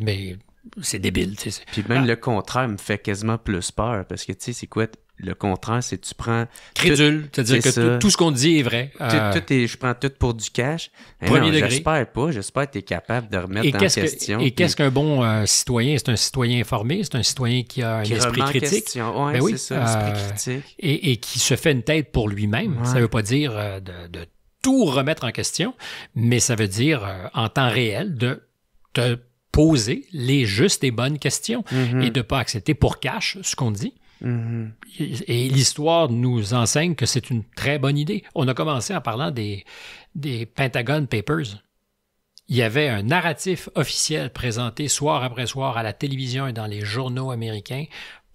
Mais c'est débile. Puis même le contraire me fait quasiment plus peur parce que, tu sais, c'est quoi... Le contraire, c'est que tu prends... Crédule, c'est-à-dire que tout ce qu'on dit est vrai. Je prends tout pour du cash. Premier degré. J'espère pas. J'espère que tu es capable de remettre en question. Et qu'est-ce qu'un bon citoyen? C'est un citoyen informé, c'est un citoyen qui a un esprit critique. Oui, c'est ça, l'esprit critique. Et qui se fait une tête pour lui-même. Ça ne veut pas dire de tout remettre en question, mais ça veut dire en temps réel de te poser les justes et bonnes questions et de ne pas accepter pour cash ce qu'on dit. Et l'histoire nous enseigne que c'est une très bonne idée. On a commencé en parlant des Pentagon Papers. Il y avait un narratif officiel présenté soir après soir à la télévision et dans les journaux américains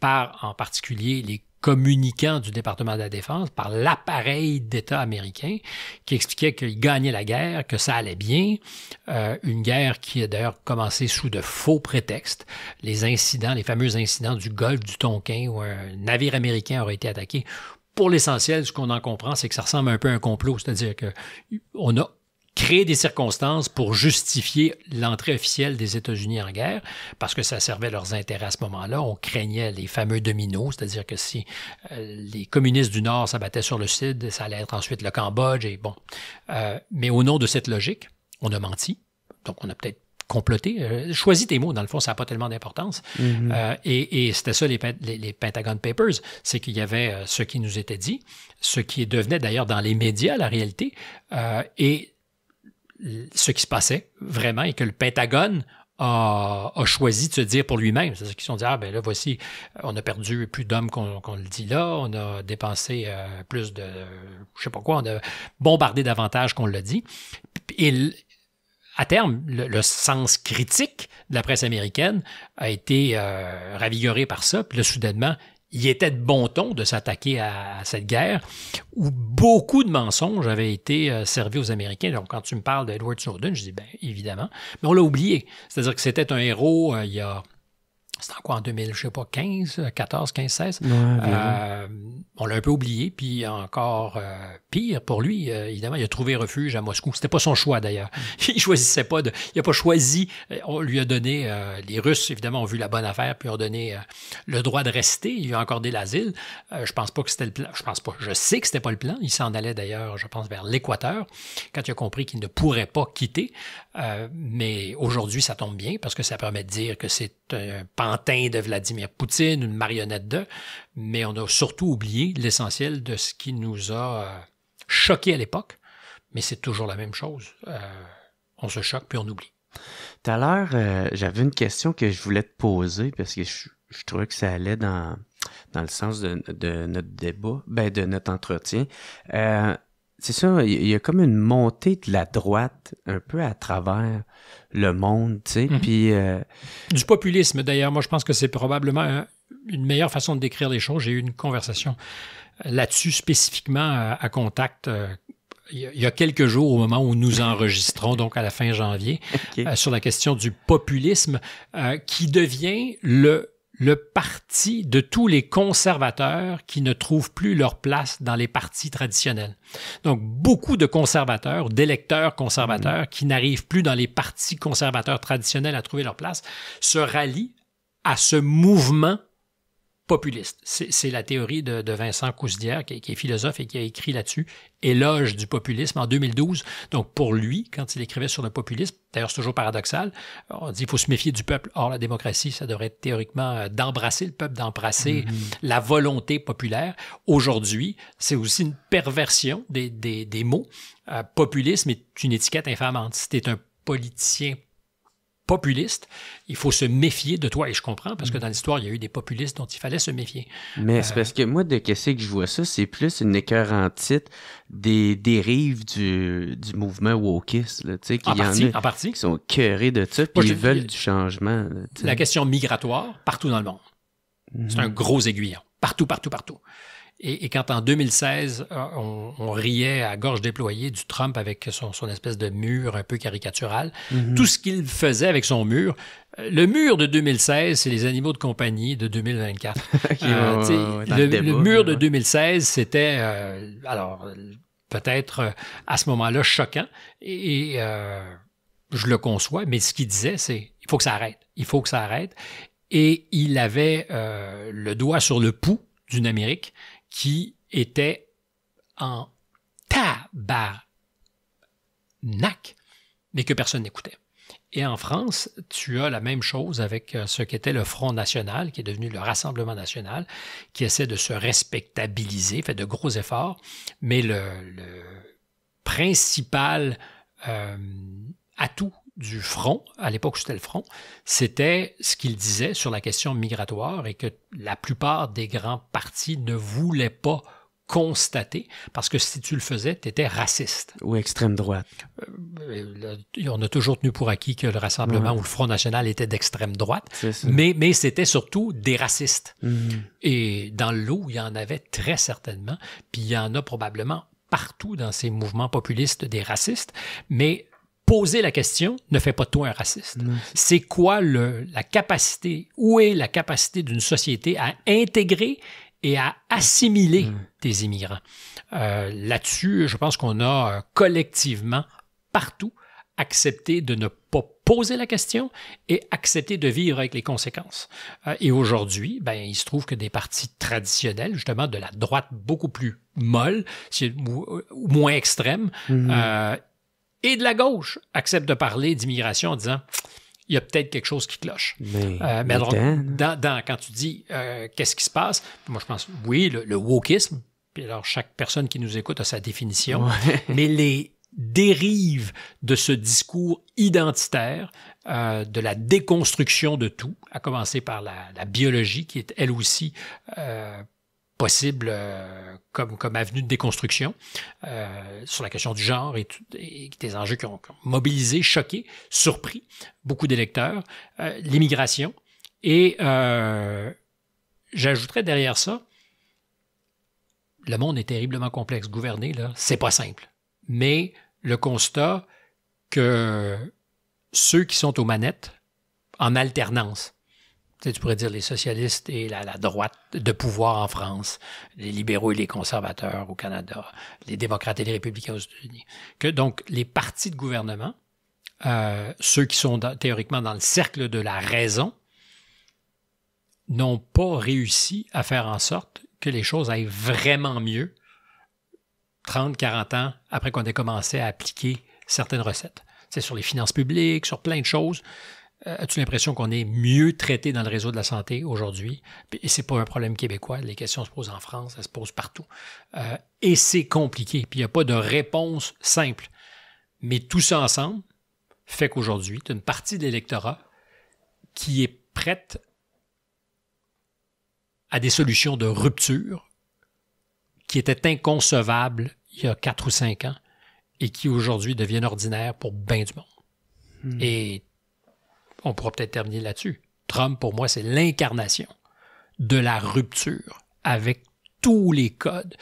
par, en particulier, les communicants du département de la Défense, par l'appareil d'État américain, qui expliquait qu'il gagnait la guerre, que ça allait bien, une guerre qui a d'ailleurs commencé sous de faux prétextes. Les fameux incidents du golfe du Tonkin où un navire américain aurait été attaqué. Pour l'essentiel, ce qu'on en comprend, c'est que ça ressemble un peu à un complot, c'est-à-dire qu'on a créé des circonstances pour justifier l'entrée officielle des États-Unis en guerre, parce que ça servait leurs intérêts à ce moment-là. On craignait les fameux dominos, c'est-à-dire que si les communistes du Nord s'abattaient sur le Sud, ça allait être ensuite le Cambodge, et bon. Mais au nom de cette logique, on a menti, donc on a peut-être comploté. Choisis tes mots, dans le fond, ça n'a pas tellement d'importance. Et c'était ça les Pentagon Papers, c'est qu'il y avait ce qui nous était dit, ce qui devenait d'ailleurs dans les médias la réalité, et ce qui se passait vraiment, et que le Pentagone a choisi de se dire pour lui-même. C'est-à-dire qu'ils se sont dit, ben là, voici, on a perdu plus d'hommes qu'on le dit là, on a dépensé plus de, je sais pas quoi, on a bombardé davantage qu'on l'a dit. Et à terme, le sens critique de la presse américaine a été ravigoré par ça, puis là, soudainement, il était de bon ton de s'attaquer à cette guerre où beaucoup de mensonges avaient été servis aux Américains. Donc, quand tu me parles d'Edward Snowden, je dis, bien, évidemment. Mais on l'a oublié. C'est-à-dire que c'était un héros il y a... C'était quoi en 2000, je sais pas, 14, 15, 16? On l'a un peu oublié, puis encore pire pour lui, évidemment, il a trouvé refuge à Moscou. C'était pas son choix, d'ailleurs. Il choisissait pas de... Il n'a pas choisi... On lui a donné... les Russes, évidemment, ont vu la bonne affaire, puis ont donné le droit de rester. Il lui a accordé l'asile. Je pense pas que c'était le plan. Je pense pas. Je sais que c'était pas le plan. Il s'en allait, d'ailleurs, je pense, vers l'Équateur, quand il a compris qu'il ne pourrait pas quitter. Mais aujourd'hui, ça tombe bien, parce que ça permet de dire que c'est un pantin de Vladimir Poutine, une marionnette mais on a surtout oublié l'essentiel de ce qui nous a choqués à l'époque, mais c'est toujours la même chose. On se choque puis on oublie. Tout à l'heure, j'avais une question que je voulais te poser parce que je trouvais que ça allait dans le sens de notre débat, de notre entretien. C'est ça, il y a comme une montée de la droite un peu à travers le monde, tu sais, puis... Du populisme, d'ailleurs. Moi, je pense que c'est probablement une meilleure façon de décrire les choses. J'ai eu une conversation là-dessus spécifiquement à Contact il y a quelques jours au moment où nous enregistrons, donc à la fin janvier, sur la question du populisme qui devient le parti de tous les conservateurs qui ne trouvent plus leur place dans les partis traditionnels. Donc, beaucoup de conservateurs, d'électeurs conservateurs qui n'arrivent plus dans les partis conservateurs traditionnels à trouver leur place, se rallient à ce mouvement populiste. C'est la théorie de Vincent Cousdière, qui est philosophe et qui a écrit là-dessus, Éloge du populisme en 2012. Donc, pour lui, quand il écrivait sur le populisme, d'ailleurs, c'est toujours paradoxal, on dit qu'il faut se méfier du peuple. Or, la démocratie, ça devrait être théoriquement d'embrasser le peuple, d'embrasser la volonté populaire. Aujourd'hui, c'est aussi une perversion des mots. Populisme est une étiquette infamante. Si tu es un politicien populiste, il faut se méfier de toi. Et je comprends, parce que dans l'histoire, il y a eu des populistes dont il fallait se méfier. Mais c'est parce que moi, de qu'est-ce que je vois ça, c'est plus une écœurantite des dérives du mouvement wokiste. Là, qui en partie. Qui sont écœurés de ça, puis ils veulent du changement. Là, la question migratoire, partout dans le monde. C'est un gros aiguillon. Partout. Et quand en 2016, on riait à gorge déployée du Trump avec son espèce de mur un peu caricatural, tout ce qu'il faisait avec son mur, le mur de 2016, c'est les animaux de compagnie de 2024. Le mur de 2016, c'était, alors, peut-être à ce moment-là choquant, et je le conçois, mais ce qu'il disait, c'est il faut que ça arrête. Et il avait le doigt sur le pouls d'une Amérique qui était en tabarnak, mais que personne n'écoutait. Et en France, tu as la même chose avec ce qu'était le Front national, qui est devenu le Rassemblement national, qui essaie de se respectabiliser, fait de gros efforts, mais le principal atout du Front, à l'époque où c'était le Front, c'était ce qu'il disait sur la question migratoire et que la plupart des grands partis ne voulaient pas constater, parce que si tu le faisais, tu étais raciste. Ou extrême droite. On a toujours tenu pour acquis que le Rassemblement ou le Front national était d'extrême droite, mais c'était surtout des racistes. Et dans le lot, il y en avait très certainement, puis il y en a probablement partout dans ces mouvements populistes des racistes, mais poser la question ne fait pas de toi un raciste. C'est quoi la capacité, où est la capacité d'une société à intégrer et à assimiler des immigrants? Là-dessus, je pense qu'on a collectivement, partout, accepté de ne pas poser la question et accepter de vivre avec les conséquences. Et aujourd'hui, il se trouve que des partis traditionnels, justement de la droite beaucoup plus molle, ou moins extrême, et de la gauche accepte de parler d'immigration en disant il y a peut-être quelque chose qui cloche. Mais alors, quand tu dis qu'est-ce qui se passe, moi je pense, oui, le wokisme, puis alors chaque personne qui nous écoute a sa définition, mais les dérives de ce discours identitaire, de la déconstruction de tout, à commencer par la biologie qui est elle aussi possible comme avenue de déconstruction sur la question du genre et des enjeux qui ont mobilisé, choqué, surpris beaucoup d'électeurs, l'immigration. Et j'ajouterais derrière ça, le monde est terriblement complexe. Gouverner, là, c'est pas simple. Mais le constat que ceux qui sont aux manettes, en alternance, tu pourrais dire les socialistes et la droite de pouvoir en France, les libéraux et les conservateurs au Canada, les démocrates et les républicains aux États-Unis. Que donc les partis de gouvernement, ceux qui sont théoriquement dans le cercle de la raison, n'ont pas réussi à faire en sorte que les choses aillent vraiment mieux 30, 40 ans après qu'on ait commencé à appliquer certaines recettes. C'est sur les finances publiques, sur plein de choses. As-tu l'impression qu'on est mieux traité dans le réseau de la santé aujourd'hui? Et c'est pas un problème québécois. Les questions se posent en France, elles se posent partout. Et c'est compliqué. Puis il n'y a pas de réponse simple. Mais tout ça ensemble fait qu'aujourd'hui, tu as une partie de l'électorat qui est prête à des solutions de rupture qui étaient inconcevables il y a 4 ou 5 ans et qui aujourd'hui deviennent ordinaires pour bien du monde. Et on pourra peut-être terminer là-dessus. Trump, pour moi, c'est l'incarnation de la rupture avec tous les codes,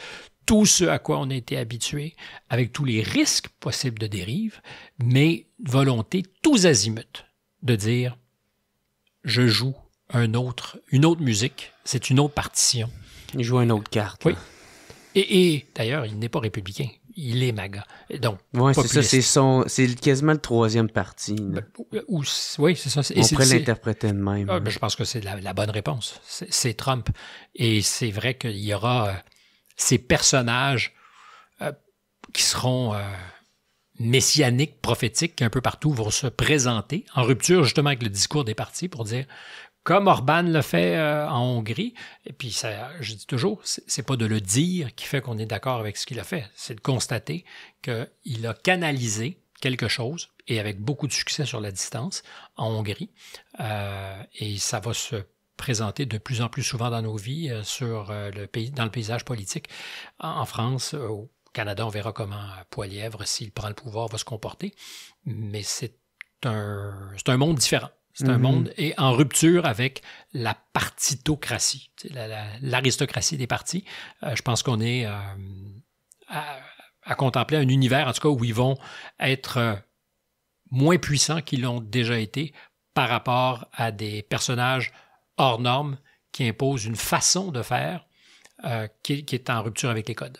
tout ce à quoi on a été habitué, avec tous les risques possibles de dérive, mais volonté tous azimuts de dire « je joue une autre musique, c'est une autre partition ». Il joue une autre carte. Oui. Et d'ailleurs, il n'est pas républicain. il est MAGA. Donc, oui, c'est ça. C'est quasiment le troisième parti. Oui, c'est ça. On pourrait l'interpréter de même. Je pense que c'est la bonne réponse. C'est Trump. Et c'est vrai qu'il y aura ces personnages qui seront messianiques, prophétiques, qui un peu partout vont se présenter en rupture justement avec le discours des partis pour dire, comme Orban le fait en Hongrie, et puis ça, je dis toujours, c'est pas de le dire qui fait qu'on est d'accord avec ce qu'il a fait, c'est de constater qu'il a canalisé quelque chose, et avec beaucoup de succès sur la distance, en Hongrie, et ça va se présenter de plus en plus souvent dans nos vies dans le paysage politique. En France, au Canada, on verra comment Poilievre, s'il prend le pouvoir, va se comporter, mais c'est un monde différent. C'est un monde et en rupture avec la partitocratie, l'aristocratie des partis. Je pense qu'on est à contempler un univers, en tout cas, où ils vont être moins puissants qu'ils l'ont déjà été par rapport à des personnages hors normes qui imposent une façon de faire qui est en rupture avec les codes.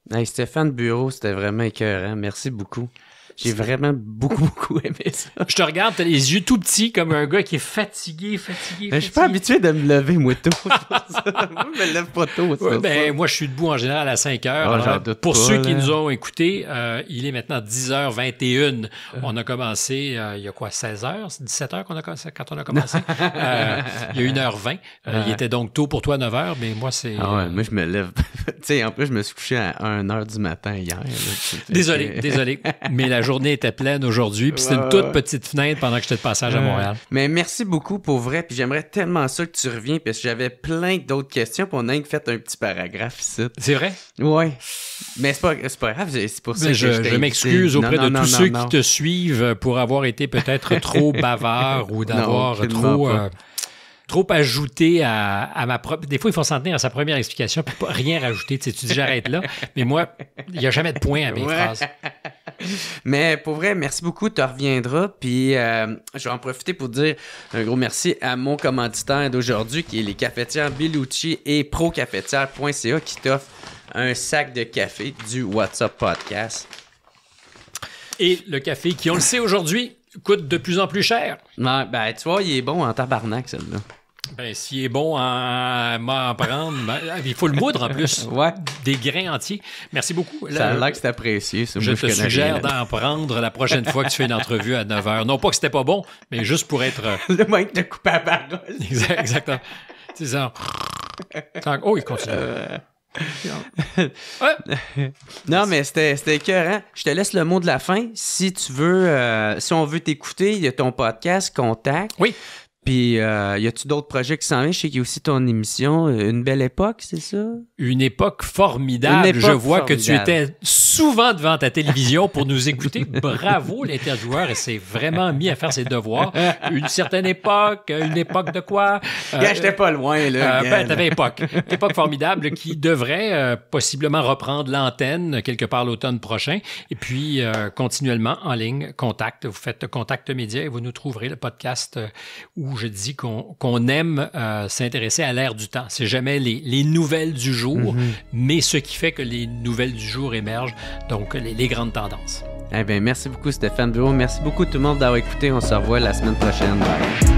Hey, Stéphane Bureau, c'était vraiment écœurant. Merci beaucoup. J'ai vraiment beaucoup aimé ça. Je te regarde, t'as les yeux tout petits comme un gars qui est fatigué. Je suis pas habitué de me lever, moi, tôt. Moi, je me lève pas tôt. Moi, je suis debout en général à 5 heures. Pour ceux qui nous ont écoutés, il est maintenant 10h21. On a commencé, il y a quoi, 16 heures? 17 heures quand on a commencé? Il y a 1h20. Il était donc tôt pour toi, 9 heures, mais moi, c'est... moi, je me lève. Tu sais, en plus, je me suis couché à 1h du matin hier. Désolé. Mais la journée était pleine aujourd'hui, puis c'était une toute petite fenêtre pendant que j'étais de passage à Montréal. Mais merci beaucoup pour vrai, puis j'aimerais tellement ça que tu reviens, parce que j'avais plein d'autres questions, puis on a fait un petit paragraphe ici. C'est vrai? Oui. Mais c'est pas grave, c'est pour ça que je m'excuse auprès de tous ceux qui te suivent pour avoir été peut-être trop bavard ou d'avoir trop ajouté à ma propre... Des fois, il faut s'en tenir à sa première explication puis pas rien rajouter. Tu dis, j'arrête là. Mais moi, il n'y a jamais de point à mes phrases. Mais pour vrai, merci beaucoup. Tu reviendras. Puis je vais en profiter pour dire un gros merci à mon commanditaire d'aujourd'hui qui est les cafetières Bellucci et procafetière.ca qui t'offrent un sac de café du WhatsApp Podcast. Et le café qui, on le sait aujourd'hui, coûte de plus en plus cher. Ouais, ben, tu vois, il est bon en tabarnak, celui-là. Ben, s'il est bon à m'en prendre, il faut le moudre en plus. Ouais. Des grains entiers. Merci beaucoup. Ça a l'air que c'est apprécié. Ça. Je te suggère d'en prendre la prochaine fois que tu fais une entrevue à 9h. Non pas que c'était pas bon, mais juste pour être... Le mec te coupe à la parole. Exactement. C'est ça. Oh, il continue. Non, mais c'était écœurant. Je te laisse le mot de la fin. Si tu veux, si on veut t'écouter, il y a ton podcast, Contact. Oui. Puis, y a-tu d'autres projets qui s'en viennent? Je sais qu'il y a aussi ton émission, Une belle époque, c'est ça? Une époque formidable. Je vois que tu étais souvent devant ta télévision pour nous écouter. Bravo, l'intervieweur. Il s'est vraiment mis à faire ses devoirs. Une certaine époque, une époque de quoi? J'étais pas loin, là. T'avais époque. Époque formidable qui devrait possiblement reprendre l'antenne quelque part l'automne prochain. Et puis, continuellement en ligne, Contact. Vous faites Contact Média et vous nous trouverez le podcast où je dis qu'on aime s'intéresser à l'ère du temps. C'est jamais les nouvelles du jour, mais ce qui fait que les nouvelles du jour émergent, donc les grandes tendances. Eh bien, merci beaucoup Stéphane Bureau. Merci beaucoup tout le monde d'avoir écouté. On se revoit la semaine prochaine. Bye.